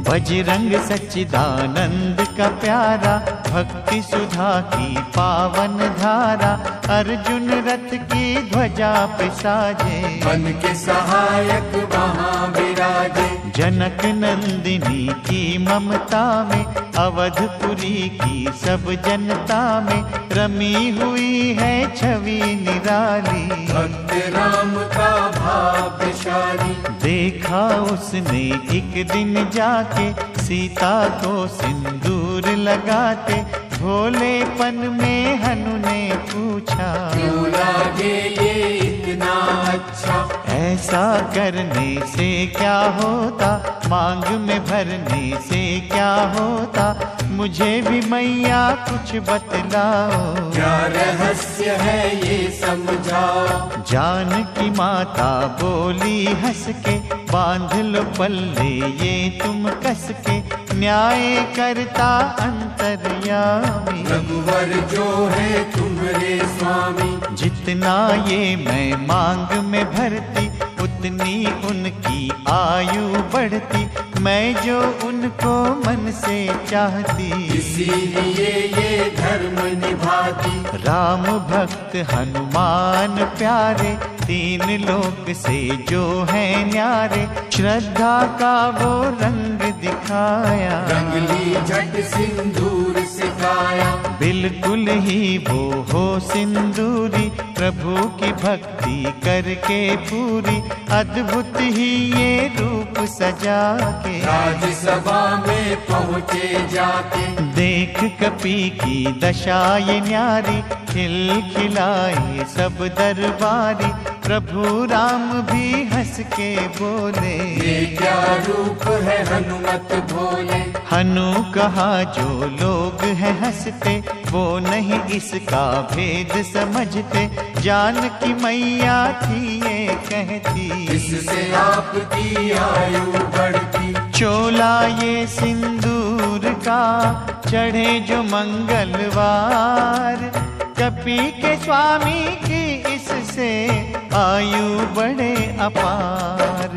बजरंग सच्चिदानंद का प्यारा, भक्ति सुधा की पावन धारा, अर्जुन रथ की ध्वजा पे साजे, बन के सहायक वहाँ विराजे। जनक नंदिनी की ममता में, अवधपुरी की सब जनता में, रमी हुई है छवि निराली। भक्त राम का भाग्यशाली, देखा उसने एक दिन जाके, सीता को सिंदूर लगाते, भोलेपन में हनु ने पूछा, क्यों लागे ये इतना अच्छा। ऐसा करने से क्या होता, मांग में भरने से क्या होता, मुझे भी मैया कुछ बतलाओ। क्या रहस्य है ये समझाओ। जानकी माता बोली हंस के, बांध लो पल्ले ये तुम कस के, न्याय करता अंतर्यामी। रघुवर जो है तुम्हारे स्वामी, जितना ये मैं मांग में भरती, उतनी उनकी आयु बढ़ती, मैं जो उनको मन से चाहती, इसीलिए ये धर्म निभाती। राम भक्त हनुमान प्यारे, तीन लोक से जो है न्यारे, श्रद्धा का वो रंग दिखाया, रंगली झट सिंदूर सिखाया। बिल्कुल ही वो हो सिंदूरी, प्रभु की भक्ति करके पूरी, अद्भुत ही ये रूप सजा के, राजसभा में पहुँचे जाके। देख कपी की दशा ये न्यारी, खिलखिलाए सब दरबारी, प्रभु राम भी हंस के बोले, ये क्या रूप है हनुमत भोले। हनु कहा जो लोग हैं हंसते, वो नहीं इसका भेद समझते, जानकी मैया थी ये कहती, इससे आपकी आयु बढ़ती। चोला ये सिंदूर का चढ़े जो मंगलवार, कपी के स्वामी की इससे आयु बढ़े अपार।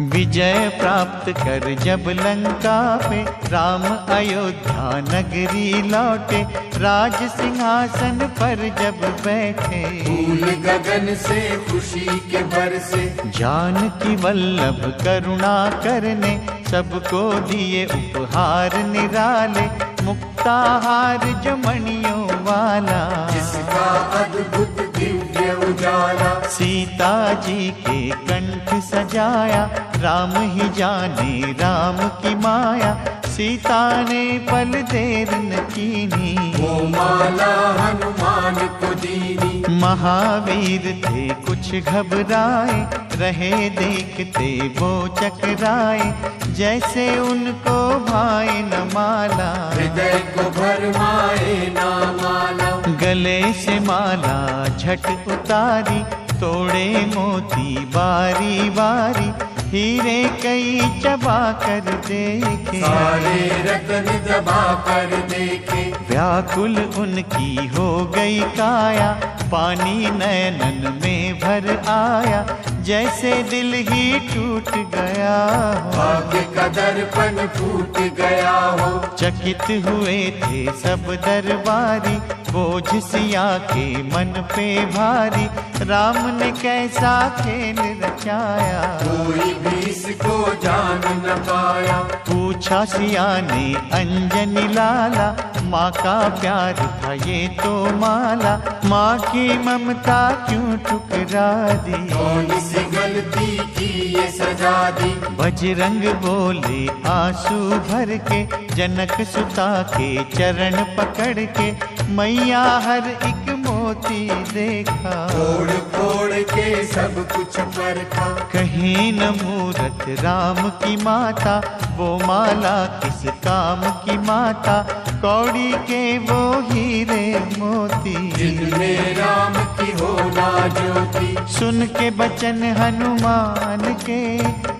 विजय प्राप्त कर जब लंका पे, राम अयोध्या नगरी लौटे, राज सिंहासन पर जब बैठे, फूल गगन से खुशी के बरसे। जानकी वल्लभ करुणा करने, सबको दिए उपहार निराले, मुक्ताहार जो मणियों वाला, जिसका अद्भुत दिव्य उजाला। सीता जी के कंठ सजाया, राम ही जाने राम की माया, सीता ने पल देर न कीनी, वो माला हनुमान को दीनी। महावीर थे कुछ घबराए, रहे देखते वो चकराए, जैसे उनको भाई न माला, हृदय को भरमाए ना माला। गले से माला झट उतारी, तोड़े मोती बारी बारी, हीरे कई चबा कर देखे, सारे रतन दबा कर देखे। व्याकुल उनकी हो गई काया, पानी नैनन में भर आया, जैसे दिल ही टूट गया हो, भाग्य का दर्पण फूट गया हो। चकित हुए थे सब दरबारी, बोझ सिया के मन पे भारी, राम ने कैसा खेल रचाया, कोई भी इसको जान न पाया। पूछा सिया ने अंजनी लाला, माँ का प्यार था ये तो माला, माँ की ममता क्यों ठुकरा दी, कौन सी गलती की ये सजा दी। बजरंग बोले आंसू भर के, जनक सुता के चरण पकड़ के, मैया हर एक मोती देखा, फोड़ फोड़ के सब कुछ परखा। कहीं न मूरत राम की माता, वो माला किस काम की माता, कौड़ी के वो हीरे मोती, जिनमें राम की होना ज्योति। सुन के बचन हनुमान के,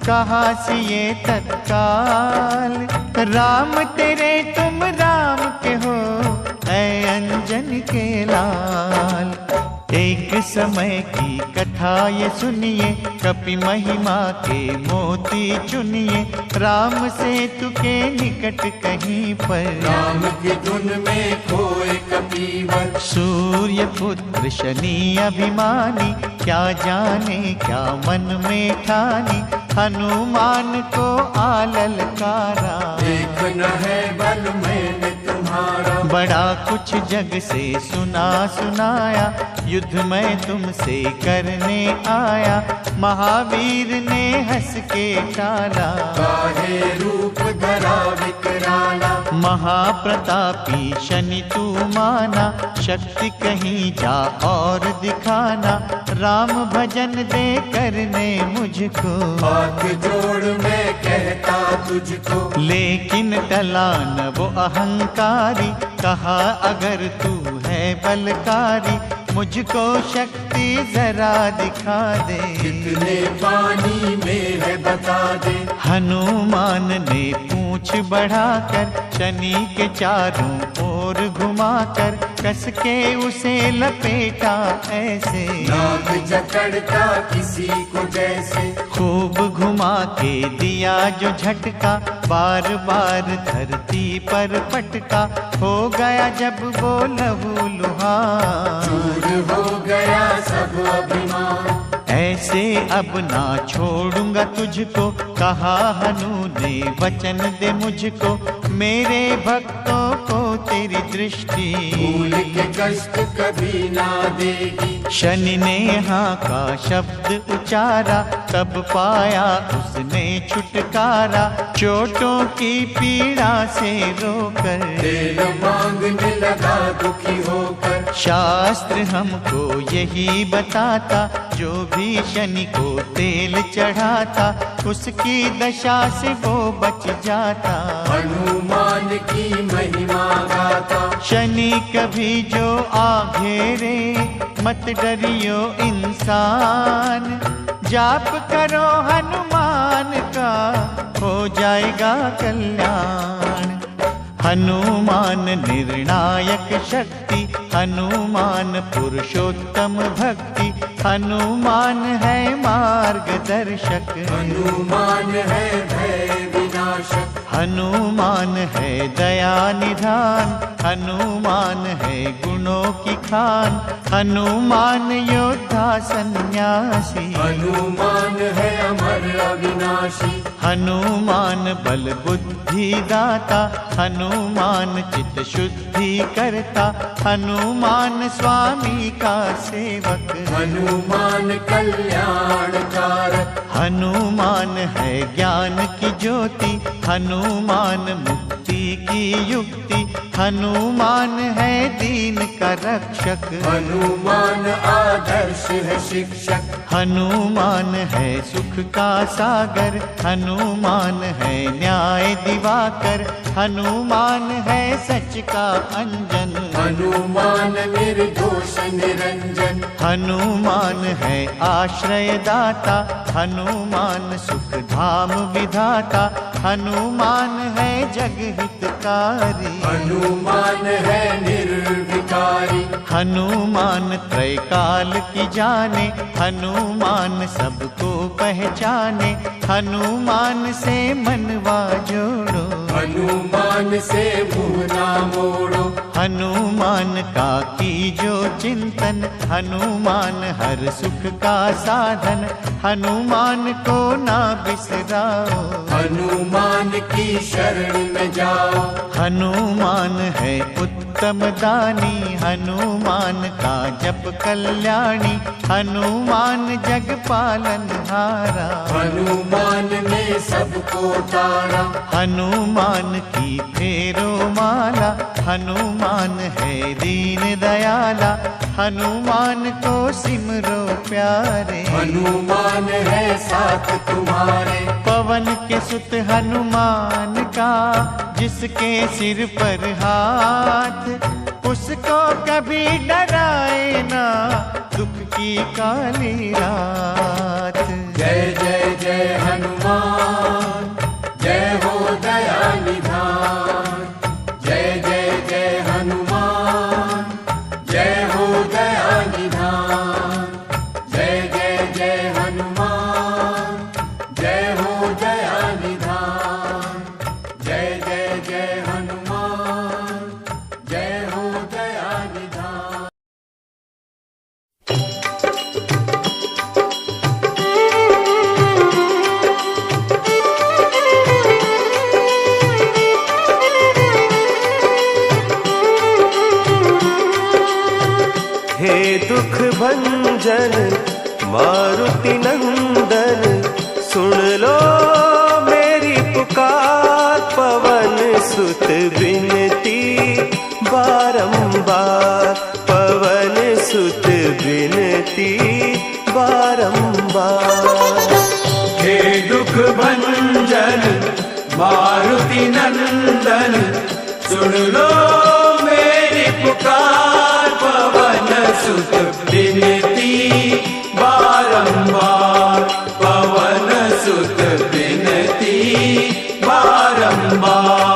कहा सिए तत्काल, राम तेरे तुम राम के हो, ऐ अंजन के लाल। एक समय की कथा ये सुनिए, कपि महिमा के मोती चुनिए, राम सेतु के निकट कहीं पर राम की धुन में खोए कपीवर। सूर्य पुत्र शनि अभिमानी, क्या जाने क्या मन में ठानी, हनुमान को आललकारा। एक न है बल मैंने तुम्हारा, बड़ा कुछ जग से सुना सुनाया, युद्ध में तुमसे करने आया, महावीर ने हंस के टाला। काहे रूप धरा विकराला, महाप्रतापी शनि तू माना, शक्ति कहीं जा और दिखाना, राम भजन दे करने मुझको। हाथ जोड़ मैं कहता तुझको, लेकिन टला न वो अहंकारी, कहा अगर तू है बलकारी, मुझको शक्ति जरा दिखा दे। कितने पानी में है बता दे। हनुमान ने पूंछ बढ़ाकर, शनि के चारों ओर घुमाकर, कस के उसे लपेटा ऐसे, नाक जकड़ता किसी को जैसे। खूब घुमा के दिया जो झटका, बार बार धरती पर पटका, हो गया जब वो लहू लुहान। चूर हो गया सब अभिमान, ऐसे अब ना छोड़ूंगा तुझको, कहा हनु ने वचन दे मुझको, मेरे भक्तों को तेरी दृष्टि भूल के कष्ट कभी ना देगी। शनि ने हाँ का शब्द उचारा, तब पाया उसने छुटकारा, चोटों की पीड़ा से रोकर तेल मांगने लगा दुखी होकर। शास्त्र हमको यही बताता, जो भी शनि को तेल चढ़ाता, उसकी दशा से वो बच जाता। हनुमान की महिमा गाता, शनि कभी जो आ घेरे, मत डरियो इंसान, जाप करो हनुमान का, हो जाएगा कल्याण। हनुमान निर्णायक शक्ति, हनुमान पुरुषोत्तम भक्ति, हनुमान है मार्गदर्शक, हनुमान है भय विनाशक। हनुमान है दया निधान, हनुमान है गुणों की खान, हनुमान योद्धा सन्यासी, हनुमान है अमर अविनाशी। हनुमान बल बुद्धि दाता, हनुमान चित्त शुद्धि करता, हनुमान स्वामी का सेवक, हनुमान कल्याण कारक। हनुमान है ज्ञान की ज्योति, हनुमान मुक्ति की युक्ति, हनुमान है दीन का रक्षक, हनुमान आदर्श है शिक्षक। हनुमान है सुख का सागर, हनुमान है न्याय दिवाकर, हनुमान है सच का अंजन, हनुमान निर्दोष निरंजन। हनुमान है आश्रय दाता, हनुमान सुख धाम विधाता, हनुमान है जग हितकारी, हनुमान है निर्विकारी। हनुमान त्रैकाल की जाने, हनुमान सबको पहचाने, हनुमान से मनवा जोड़ो, हनुमान से मुँह ना मोड़ो। हनुमान का कीजो चिंतन, हनुमान हर सुख का साधन, हनुमान को ना बिसराओ, हनुमान की शरण में जाओ। हनुमान है उत्तम दानी, हनुमान का जप कल्याणी, हनुमान जग पालनहारा, हनुमान ने सबको तारा। हनुमान की फेरो माला, हनुमान है दीन दयाला, हनुमान को सिमरो प्यारे, हनुमान है साथ तुम्हारे। पवन के सुत हनुमान का, जिसके सिर पर हाथ, उसको कभी डराए ना दुख की काली रात। जय जय जय हनुमान, जय हो दया निधान। जय जय जय हनुमान, जय हो दया निधान। दुख भंजन मारुति नंदन, सुन लो मेरी पुकार। पवन सुत विनती बारंबार, पवन सुत विनती बारंबार। हे दुख भंजन मारुति नंदन, सुन लो मेरी पुकार। पवन सुत विनती बारंबार, पवन सुत विनती बारंबार।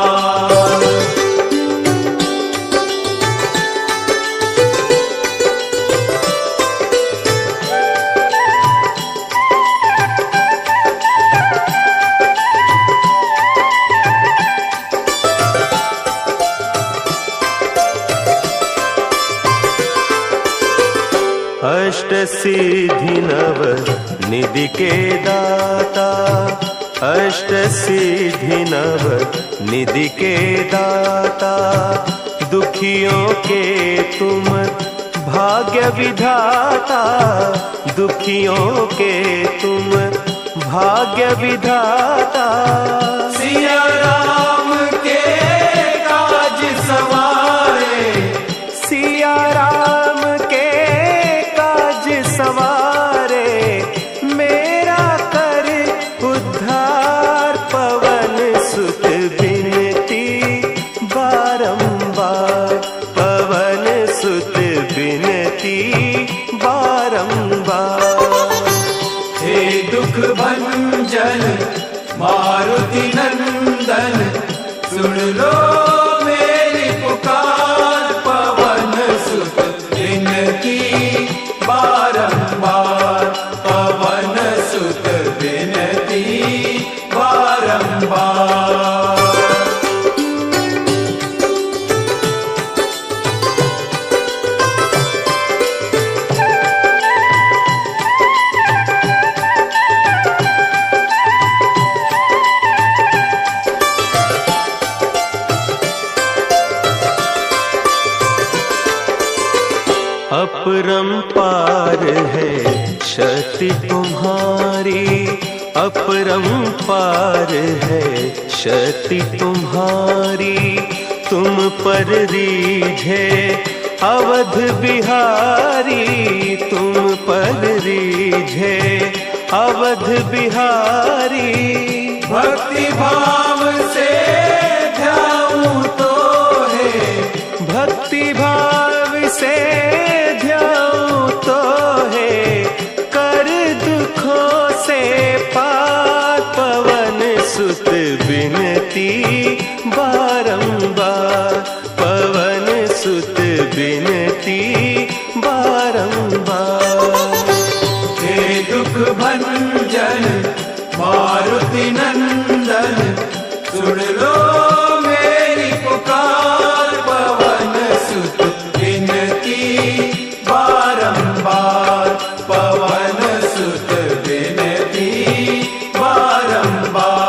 अष्ट सिद्धि नव निधि के दाता, अष्ट सिद्धि नव निधि के दाता। दुखियों के तुम भाग्य विधाता, दुखियों के तुम भाग्य विधाता। सिया राम के काज सवारे, सिया राम के काज सवारे, मेरा कर उद्धार। पवन सुत विनती बारंबार, पवन सुत विनती बारंबार। हे दुख भंजन मारुति नंदन, सुन लो मेरी पुकार। पवन सुत विनती बारंबार, पवन सुत विनती बारंबार। अपरंपार है शक्ति तुम्हारी, अपरंपार है शक्ति तुम्हारी। तुम पर रीझे अवध बिहारी, तुम पर रीझे अवध बिहारी। भक्ति भाव से ध्याऊं तो है, भक्ति भाव से ध्याऊं तो है, कर दुखों से पार। पवन सुत विनती बारंबार, पवन सुत विनती बारंबार। हे दुख भंजन मारुति नंदन, सुन लो मेरी पुकार। पवन सुत विनती बारंबार, पवन सुत विनती बारंबार।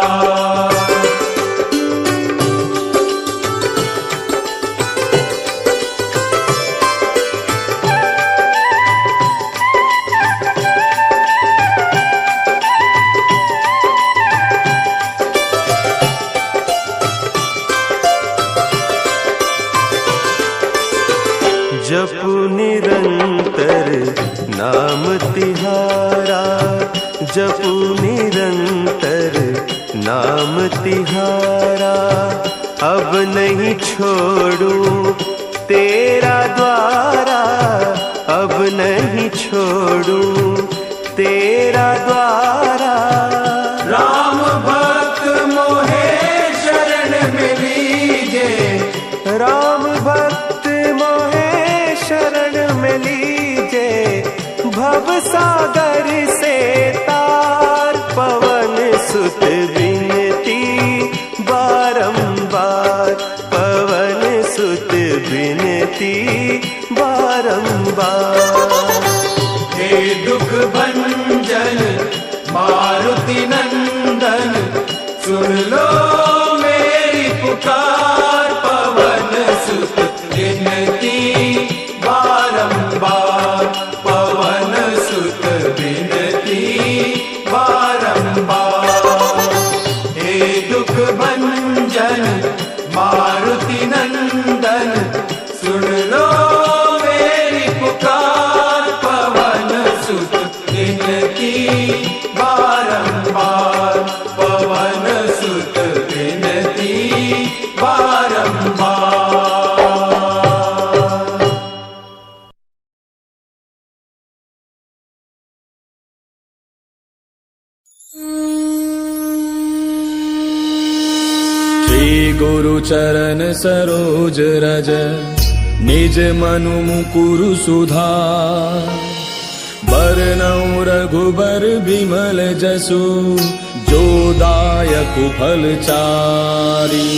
जपु निरंतर नाम तिहारा, जपु निरंतर नाम तिहारा। अब नहीं छोड़ूं तेरा द्वारा, अब नहीं छोड़ूं तेरा द्वारा। राम भक्त मोहे शरण में लीजे, राम भक्त मोहे शरण में लीजे। भव सागर से तार, पवन सुत विनती बारंबार, पवन सुत विनती बारंबार। हे दुख भंजन मारुति नंदन, सुन लो मेरी पुकार। पवन सुत विनती बारंबार, चरण सरोज रज निज मनु मुकुरु सुधार बरनउँ रघुबर बिमल जसु जो दायक फलचारी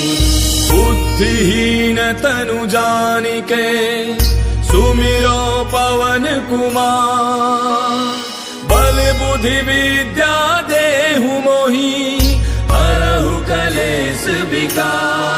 बुद्धिहीन तनु जानिके सुमिरो पवन कुमार बल बुद्धि विद्या देहु मोहि हरहु कलेश विकार।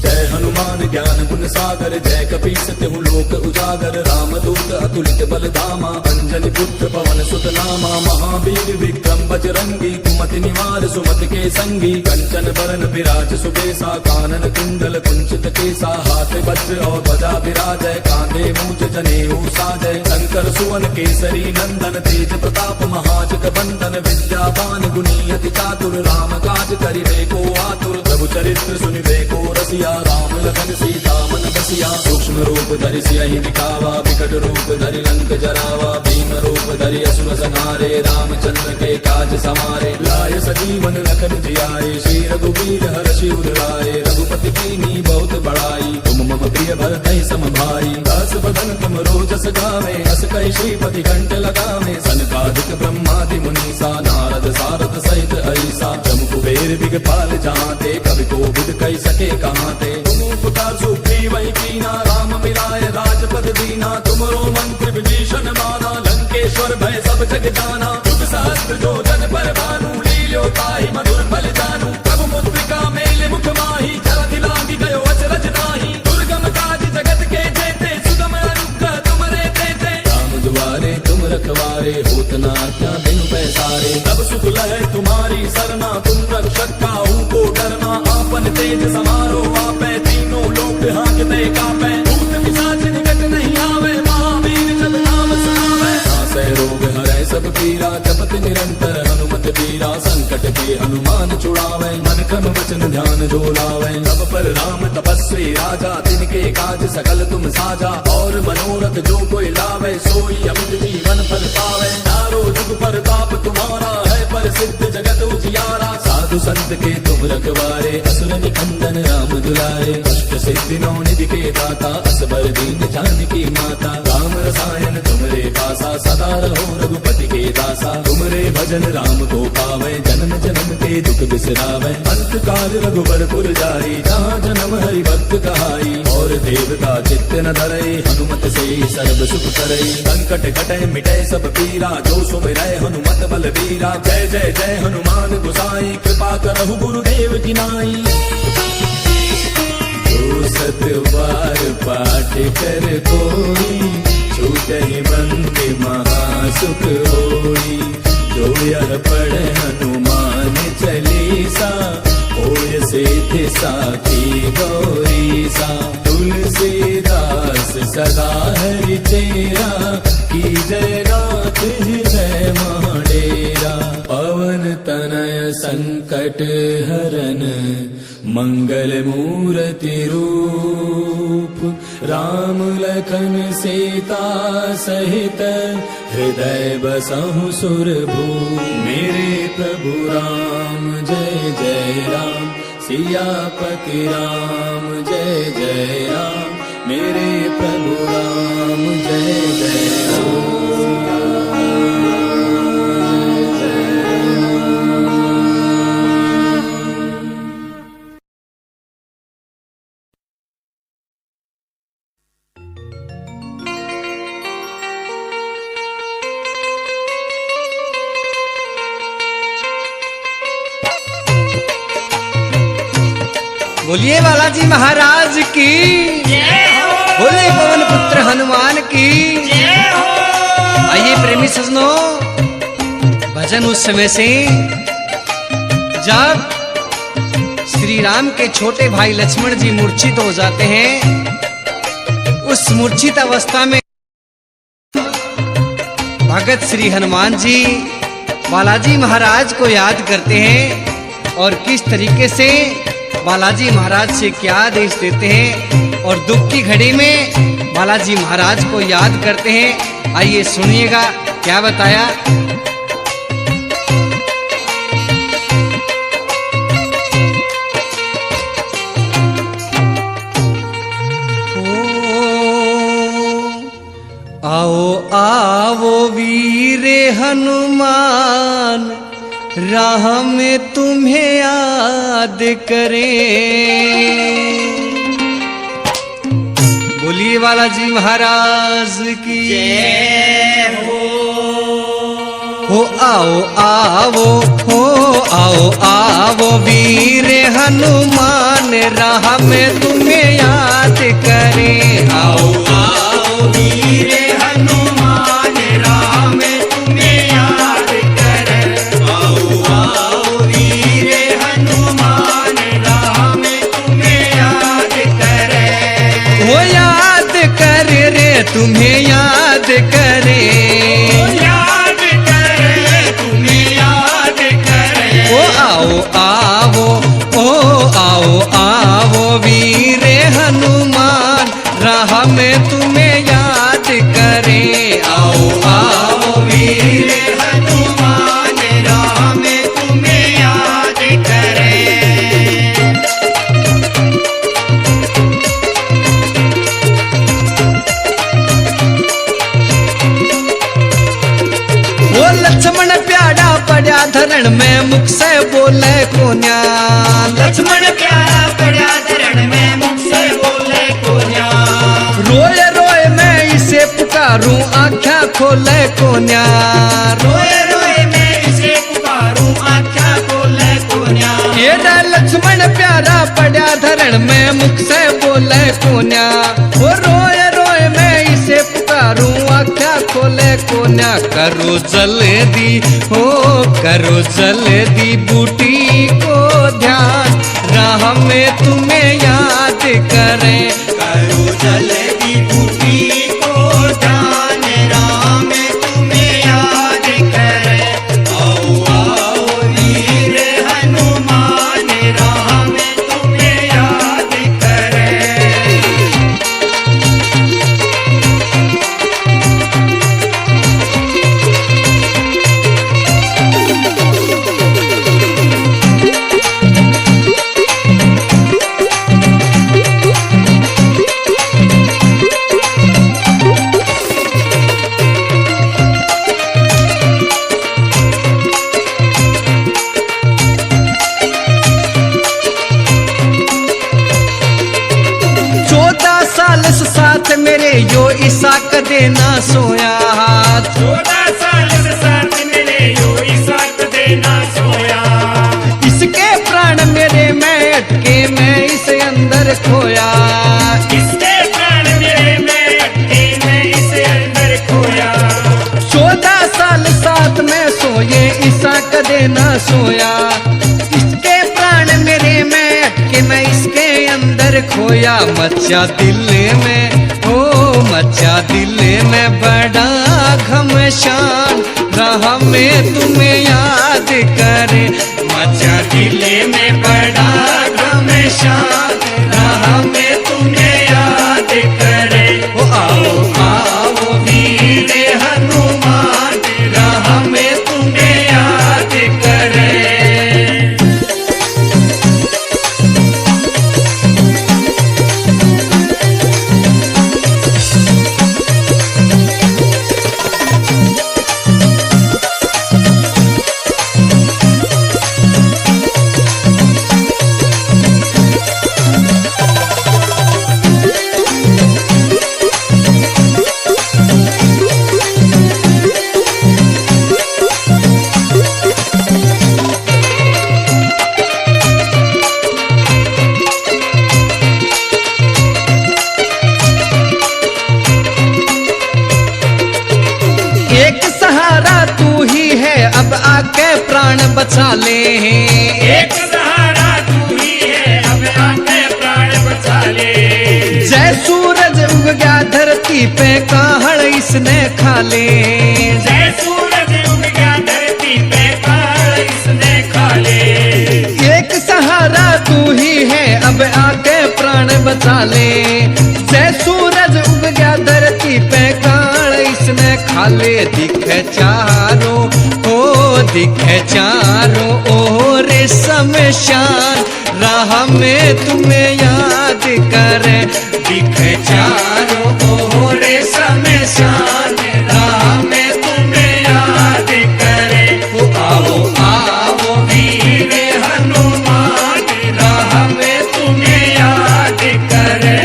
जय हनुमान ज्ञान गुण सागर जय कपीस तिहु लोक उजागर रामदूत अतुलित बल धामा अंजनी पुत्र पवन सुत नामा महावीर विक्रम बजरंगी कुमति निवार सुमति के संगी कंचन बरन विराज सुबेसा कानन कुंडल कुंचित केसा हाथ वज्र और ध्वजा विराजय कांधे मूंज जनेऊ साजय शंकर सुवन केसरी नंदन तेज प्रताप महाजग बंदन विद्यावान गुणी अति चातुर राम काज करिबे को आतुर प्रभु चरित्र सुनिबे को रसिया राम लखन सीता मन बसिया सूक्ष्म रूप धरि सियहि दिखावा विकट रूप धरि लंक जरावा भीम रूप धरि असुर संहारे रामचंद्र के काज समारे लाय सजीवन लखन जियाए श्री रघुवीर हर्षि उर लाए रघुपति कीन्ही बहुत बड़ाई तुम मम प्रिय भरतहि सम भाई दास बदन तुम रोजस गावे अस कहि श्रीपति कंठ लगावे सनकादिक ब्रह्मादि मुनीसा नारद सारद सहित ऐसा जम कुबेर दिगपाल जहाते कवि कोविद कहि सके कहाते तुम उपकार सुग्रीव कीना राम मिलाए राजपद दीना तुमरो मंत्र विभीषण माना लंकेश्वर भय सब जग जाना युग सहस्त्र जो जन पर भानु लील्यो ताहि मधुर फल जानू प्रभु मुद्रिका मेले मुख माही जलधि लांघि गयो अचरज नाही दुर्गम काज जगत के जेते सुगम अनुग्रह तुमरे तेते राम दुआरे तुम रखवारे होत न आज्ञा बिनु पैसारे तब सुख लहै तुम्हारी सरना तुम रक्षक काहू को डरना आपन तेज समारो आपै तीनों लोक हांकते कापै भूत पिशाच निकट नहीं आवे महावीर जब नाम सुनावे नासै रोग हरै सब पीरा जपत निरंतर हनुमत बीरा संकट के हनुमान छुड़ावे मन क्रम वचन ध्यान जो लावे सब पर राम तपस्वी राजा तिनके काज सकल तुम साजा और मनोरथ जो कोई लावे सोई अमित जीवन फल पावे चारों जुग परताप तुम्हारा है प्रसिद्ध जगत उजियारा साधु संत के तुम रखवारे असुर निकंदन राम दुलारे अष्ट सिद्धि नौ निधि के दाता असबर दीन जानकी माता राम रसायन तुमरे पासा सदा रहो रघुपति के दासा तुमरे भजन राम को पावे जन्म जन्म के दुख बिसरावे अंत काल रघुबर पुर जाई जहाँ जन्म हरि भक्त कहाई और देवता चित्त न धरई हनुमत से सर्व सुख करई संकट कटे मिटे सब पीरा जो सुमिरै हनुमत बल बीरा जय जय जय हनुमान गोसाई कृपा करहु गुरुदेव की नाई जो सत बार पाठ कर कोई छूटहि बंदे महासुख होई जो यह पढ़े हनुमान चालीसा होय सिद्धि साखी गौरीसा तुलसीदास सदा हरि चेरा की जय नाथ हृदय महाडेरा पवन तनय संकट हरन मंगल मूर्ति रूप राम लखन सीता सहित हृदय बसहु सुरभूप मेरे प्रभु राम जय जय राम सियापति राम जय जय राम मेरे प्रभु राम जय जय राम बोलिए बालाजी महाराज की बोले पवन पुत्र हनुमान की आइए प्रेमी सजनों, भजन उस समय से जब श्री राम के छोटे भाई लक्ष्मण जी मूर्छित हो जाते हैं। उस मूर्छित अवस्था में भगत श्री हनुमान जी बालाजी महाराज को याद करते हैं और किस तरीके से बालाजी महाराज से क्या आदेश देते हैं और दुख की घड़ी में बालाजी महाराज को याद करते हैं। आइए सुनिएगा क्या बताया। आओ आओ वीर हनुमान, राह में तुम्हें याद करें। बोलिए बालाजी महाराज की जय हो। आओ आओ हो, आओ आओ वीर हनुमान, राह में तुम्हें याद करें। आओ आओ वीर हनुमान, राह में तुम्हें याद करें। आओ आओ वीर हनुमान, राह में तुम्हें याद करें। वो याद कर रे तुम्हें याद करे, याद करे तुम्हें याद करे। ओ आओ आओ ओ आओ आओ वीर हनुमान, राह में तुम्हें याद करे। आओ आओ वीर हनुमान, राह में तुम्हें याद करे। वो लक्ष्मण प्यारा पड़ा धरण में, मुख से बोले कोन्या। लक्ष्मण प्यारा पड़ा धरण में, मुख से बोले कोन्या। रोए रोए मैं इसे पुकारूं, आँखा खोले कोन्या। रोए रोए मैं इसे पुकारूं, आँखा खोले कोन्या। एडा लक्ष्मण प्यारा पड़ा धरण में, मुख से बोले कोन्या। वो रोए रोए मैं इसे पुकारूं, आँखा खोले कोन्या। करो जल्दी हो, करो जल्दी बूटी को ध्यान, राह में तुम्हें याद करें। करो जल्दी बूटी को ध्यान, राह में तुम्हें याद करें। आओ आओ वीर हनुमान, राह में तुम्हें याद करें। साथ मेरे यो ईसा कदे ना सोया। 14 साल से साथ मेरे यो ईसा कदे ना सोया। इसके प्राण मेरे में अटके, मैं इसे अंदर खोया। इसके प्राण मेरे में अटके, मैं इसे अंदर खोया। 14 साल साथ में सोए, ईसा कदे ना सोया। इसके प्राण मेरे में अटके, मैं इसके अंदर खोया। मचा दिल में ओ मचा दिल में बड़ा घमशान, राह में तुम्हें याद करे। मचा दिल में बड़ा घमशान, राह में तुम्हें याद करे। ओ आओ आओ वीर हनुमान, राह में तुम्हें याद करे। अब आके प्राण बचा ले। एक सहारा तू ही है, अब आके प्राण बचा ले। जय सूरज उग गया धरती पे, काहड़ इसने खा ले। जय सूरज उग गया धरती पे, काहड़ इसने खा ले। एक सहारा तू ही है, अब आके प्राण बचा ले। जय सूरज उग गया धरती पे, काहड़ इसने खाले दिखे चारों ओ दिखे चारों ओर शमशान राह में तुम्हें याद करे दिखे चारों ओर शमशान राह में तुम्हें याद करे ओ आओ आओ वीर हनुमान राह में तुम्हें याद करे।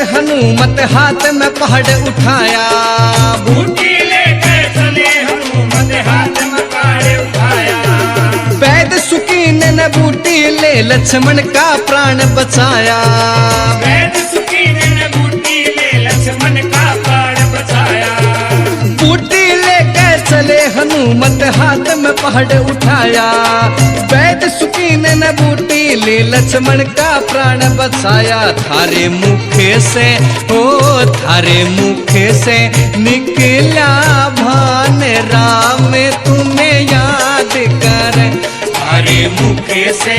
हनुमत हाथ में पहाड़ उठाया बूटी लेके चले हनुमत हाथ में पहाड़ उठाया वैद सुकीन ने बूटी ले लक्ष्मण का प्राण बचाया वैद सुकीन ने बूटी ले लक्ष्मण का प्राण बचाया बूटी लेके चले हनुमत हाथ में पहाड़ उठाया वैद सुकीन ने बूटी ले लक्ष्मण का प्राण बचाया थारे मुखे से ओ थारे मुखे से निकला भान राम तुम्हें याद कर थारे मुखे से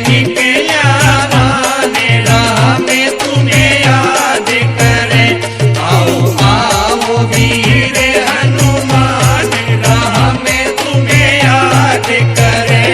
निकला भान राम तुम्हें याद करे आओ आओ वीर हनुमान राह में तुम्हें याद करे।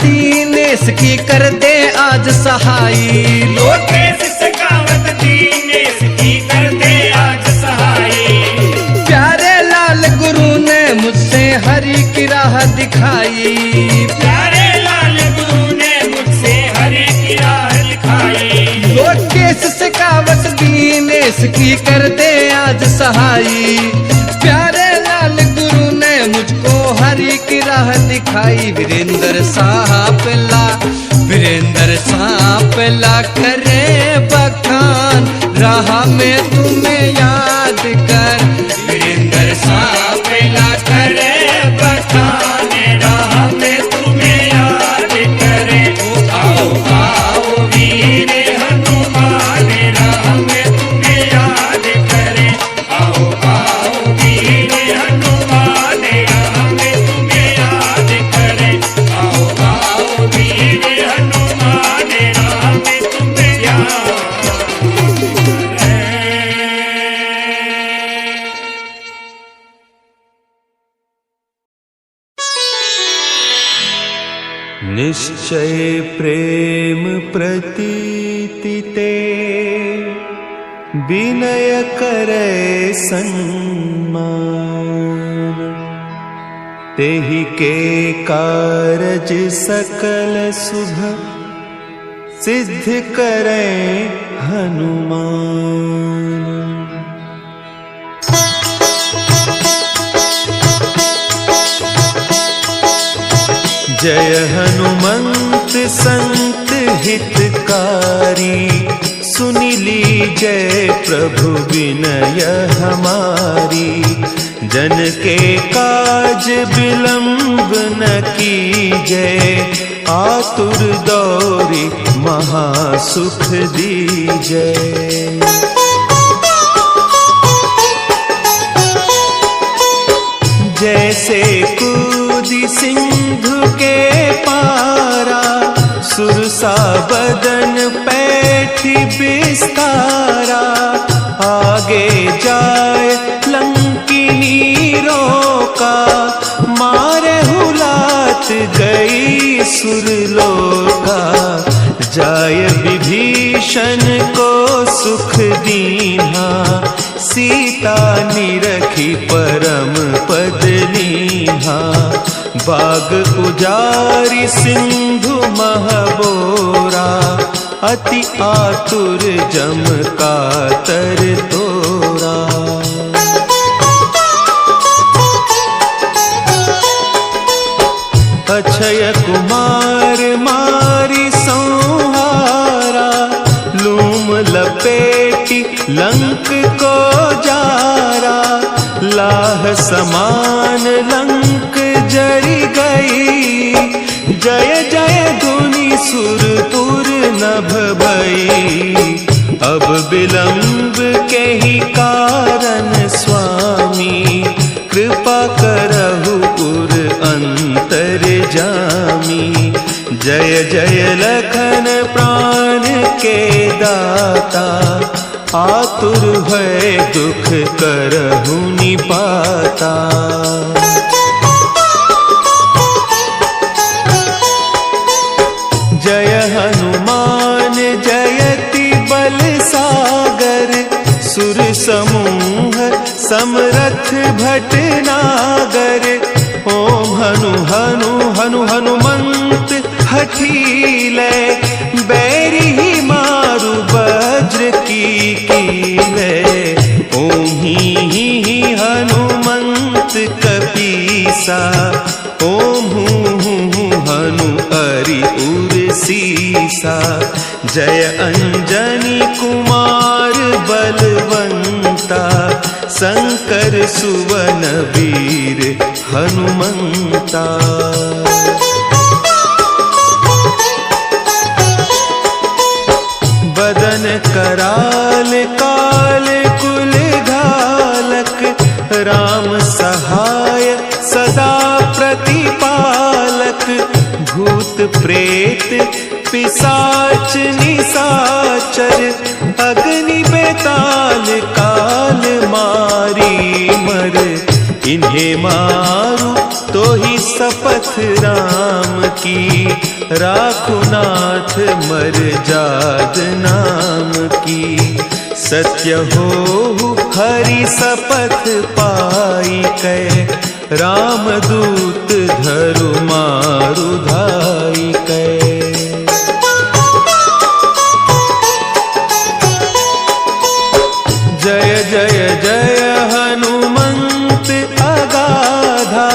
दीनेश की कर दे आज सहाई लोकेश सखावत दीनेश की कर दे आज सहाई प्यारे लाल गुरु ने मुझसे हरि की राह दिखाई प्यारे लाल गुरु ने मुझसे हरि की राह दिखाई लोकेश सखावत दीनेश की कर दे आज सहाई प्यारे लाल गुरु ने मुझको हरि की राह दिखाई वीरेंद्र सापला करे बखान राह में तुम्हें याद कर वीरेंद्र सापला करे बखान राह में तुम्हें याद करे आओ आओ वीर हनुमान राह में तुम्हें याद करे आओ आओ वीर हनुमान राह में तुम्हें याद करे आओ आओ वीर हनुमान राह में तुम्हें याद करे। निश्चय प्रेम प्रतीति ते विनय करे सन्मान तेहि के कारज सकल शुभ सिद्ध करे हनुमान। जय हनुमंत संत हितकारी सुनिली जय प्रभु विनय हमारी जन के काज विलंब न कीजय आतुर दौरी महासुख दीजय। जैसे कूदी सिंधु के पारा सुरसा बदन पैठी बिस्तारा आगे जाए लंकिनी गई सुरलोका, जाय विभीषण को सुख दीन्हा, सीता निरखी परम पद लीन्हा। बाग उजारी सिंधु महबोरा, अति आतुर जम कातर तोरा। अक्षय कुमार मारी संहारा, लूम लपेटी लंक को जारा। लाह समान लंक जरी गई, जय जय धुनि सुरपुर नभ भई। अब विलंब के ही कारण स्वामी, कृपा करहु उर अंतर जामी। जय जय लखन प्राण के दाता, आतुर भय दुख करहु निपाता। जय हनुमान जयति बल सागर, सुर समूह समरथ भटनागर। ओम हनु हनु हनु हनुमंत हठीले, बैरी मारु वज्र की कीले। ओम ही हनुमंत कपीसा, ओम हूँ हनु हरि उर सीसा। जय अंजनी कुमार बलवंता, शंकर सुवन वीर हनुमंता। बदन कराल काल कुल घालक, राम सहाय सदा प्रतिपालक। भूत प्रेत पिशाच निशाचर, अग्नि बेताल काल मारी मर। इन्हें मारू तो ही शपथ राम की, राखु नाथ मर जाद नाम की। सत्य हो हरि शपथ पाई कै, राम दूत धरु मारु धाई कै। जय जय जय हनुमंत अगाधा,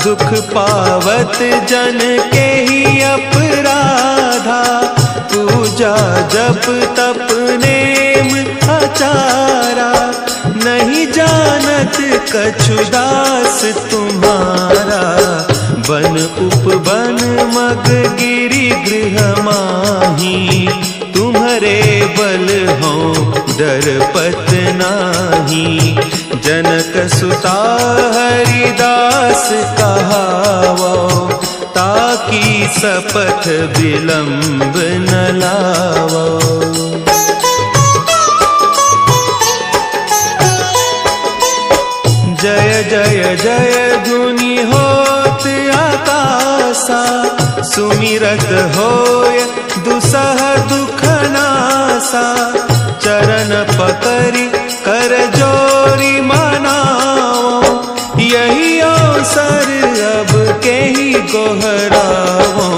दुख पावत जन के ही अपराधा। पूजा जप तप नेम आचारा, नहीं जानत कछु दास तुम्हारा। बन उपवन मग गिरि गृह माही, तुम्हारे बल हो डरपत नाही। जनक सुता हरिदास कहावो, ताकि शपथ विलंब न लावो। जय जय जय धुनि होत आकाशा, सुमिरत होय दुसह दुख नासा। चरण पकड़ि कर जोरी मनाओ, यही अवसर अब के ही गोहराओ।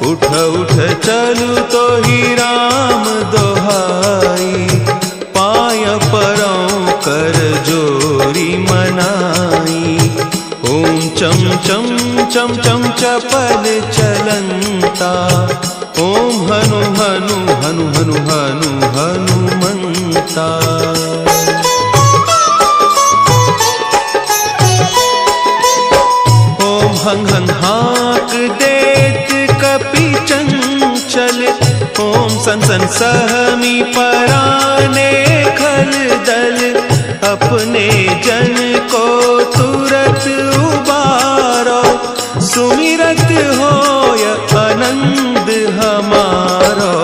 उठ उठ चलू तो ही राम दोहाई, पाय परों कर जोरी मनाई। ओम चम चम चम चम चपल चलंता, ओम हनु हनु हनु हनु हनु हनुमंता। ओम हंग हंग हाक देत कपि चंचल, ओम सन सन सहमी पराने खल दल। अपने जन को तुरत उबारो, सुमिरत होय आनंद हमारो।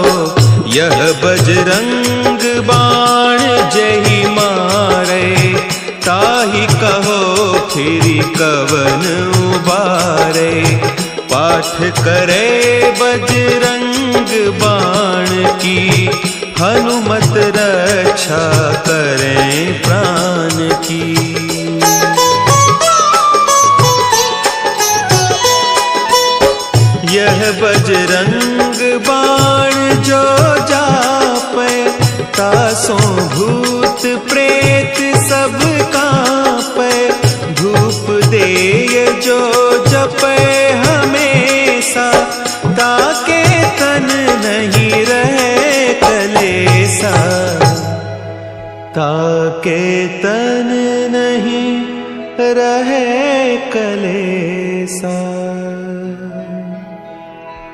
यह बजरंग बाण जही मारे, ताहि कहो फिर कवन उबारे। पाठ करे बजरंग बाण की, हनुमत रक्षा करें प्राण की। यह बजरंग बाण जो जापे, तासों भूत प्रेत सब कांपे। धूप देय जो जपे हमेशा, ताके तन नहीं रहे कलेसा, ताके तन नहीं रहे कलेसा।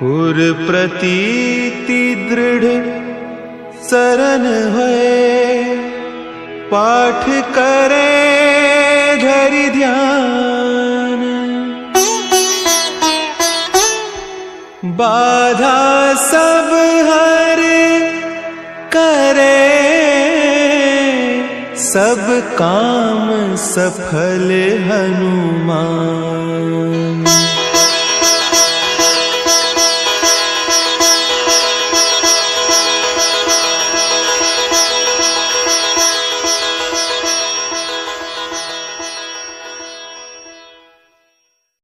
उर प्रतीति दृढ़ शरण होए, पाठ करे धरि ध्यान। बाधा सब हर करे, सब काम सफल हनुमान।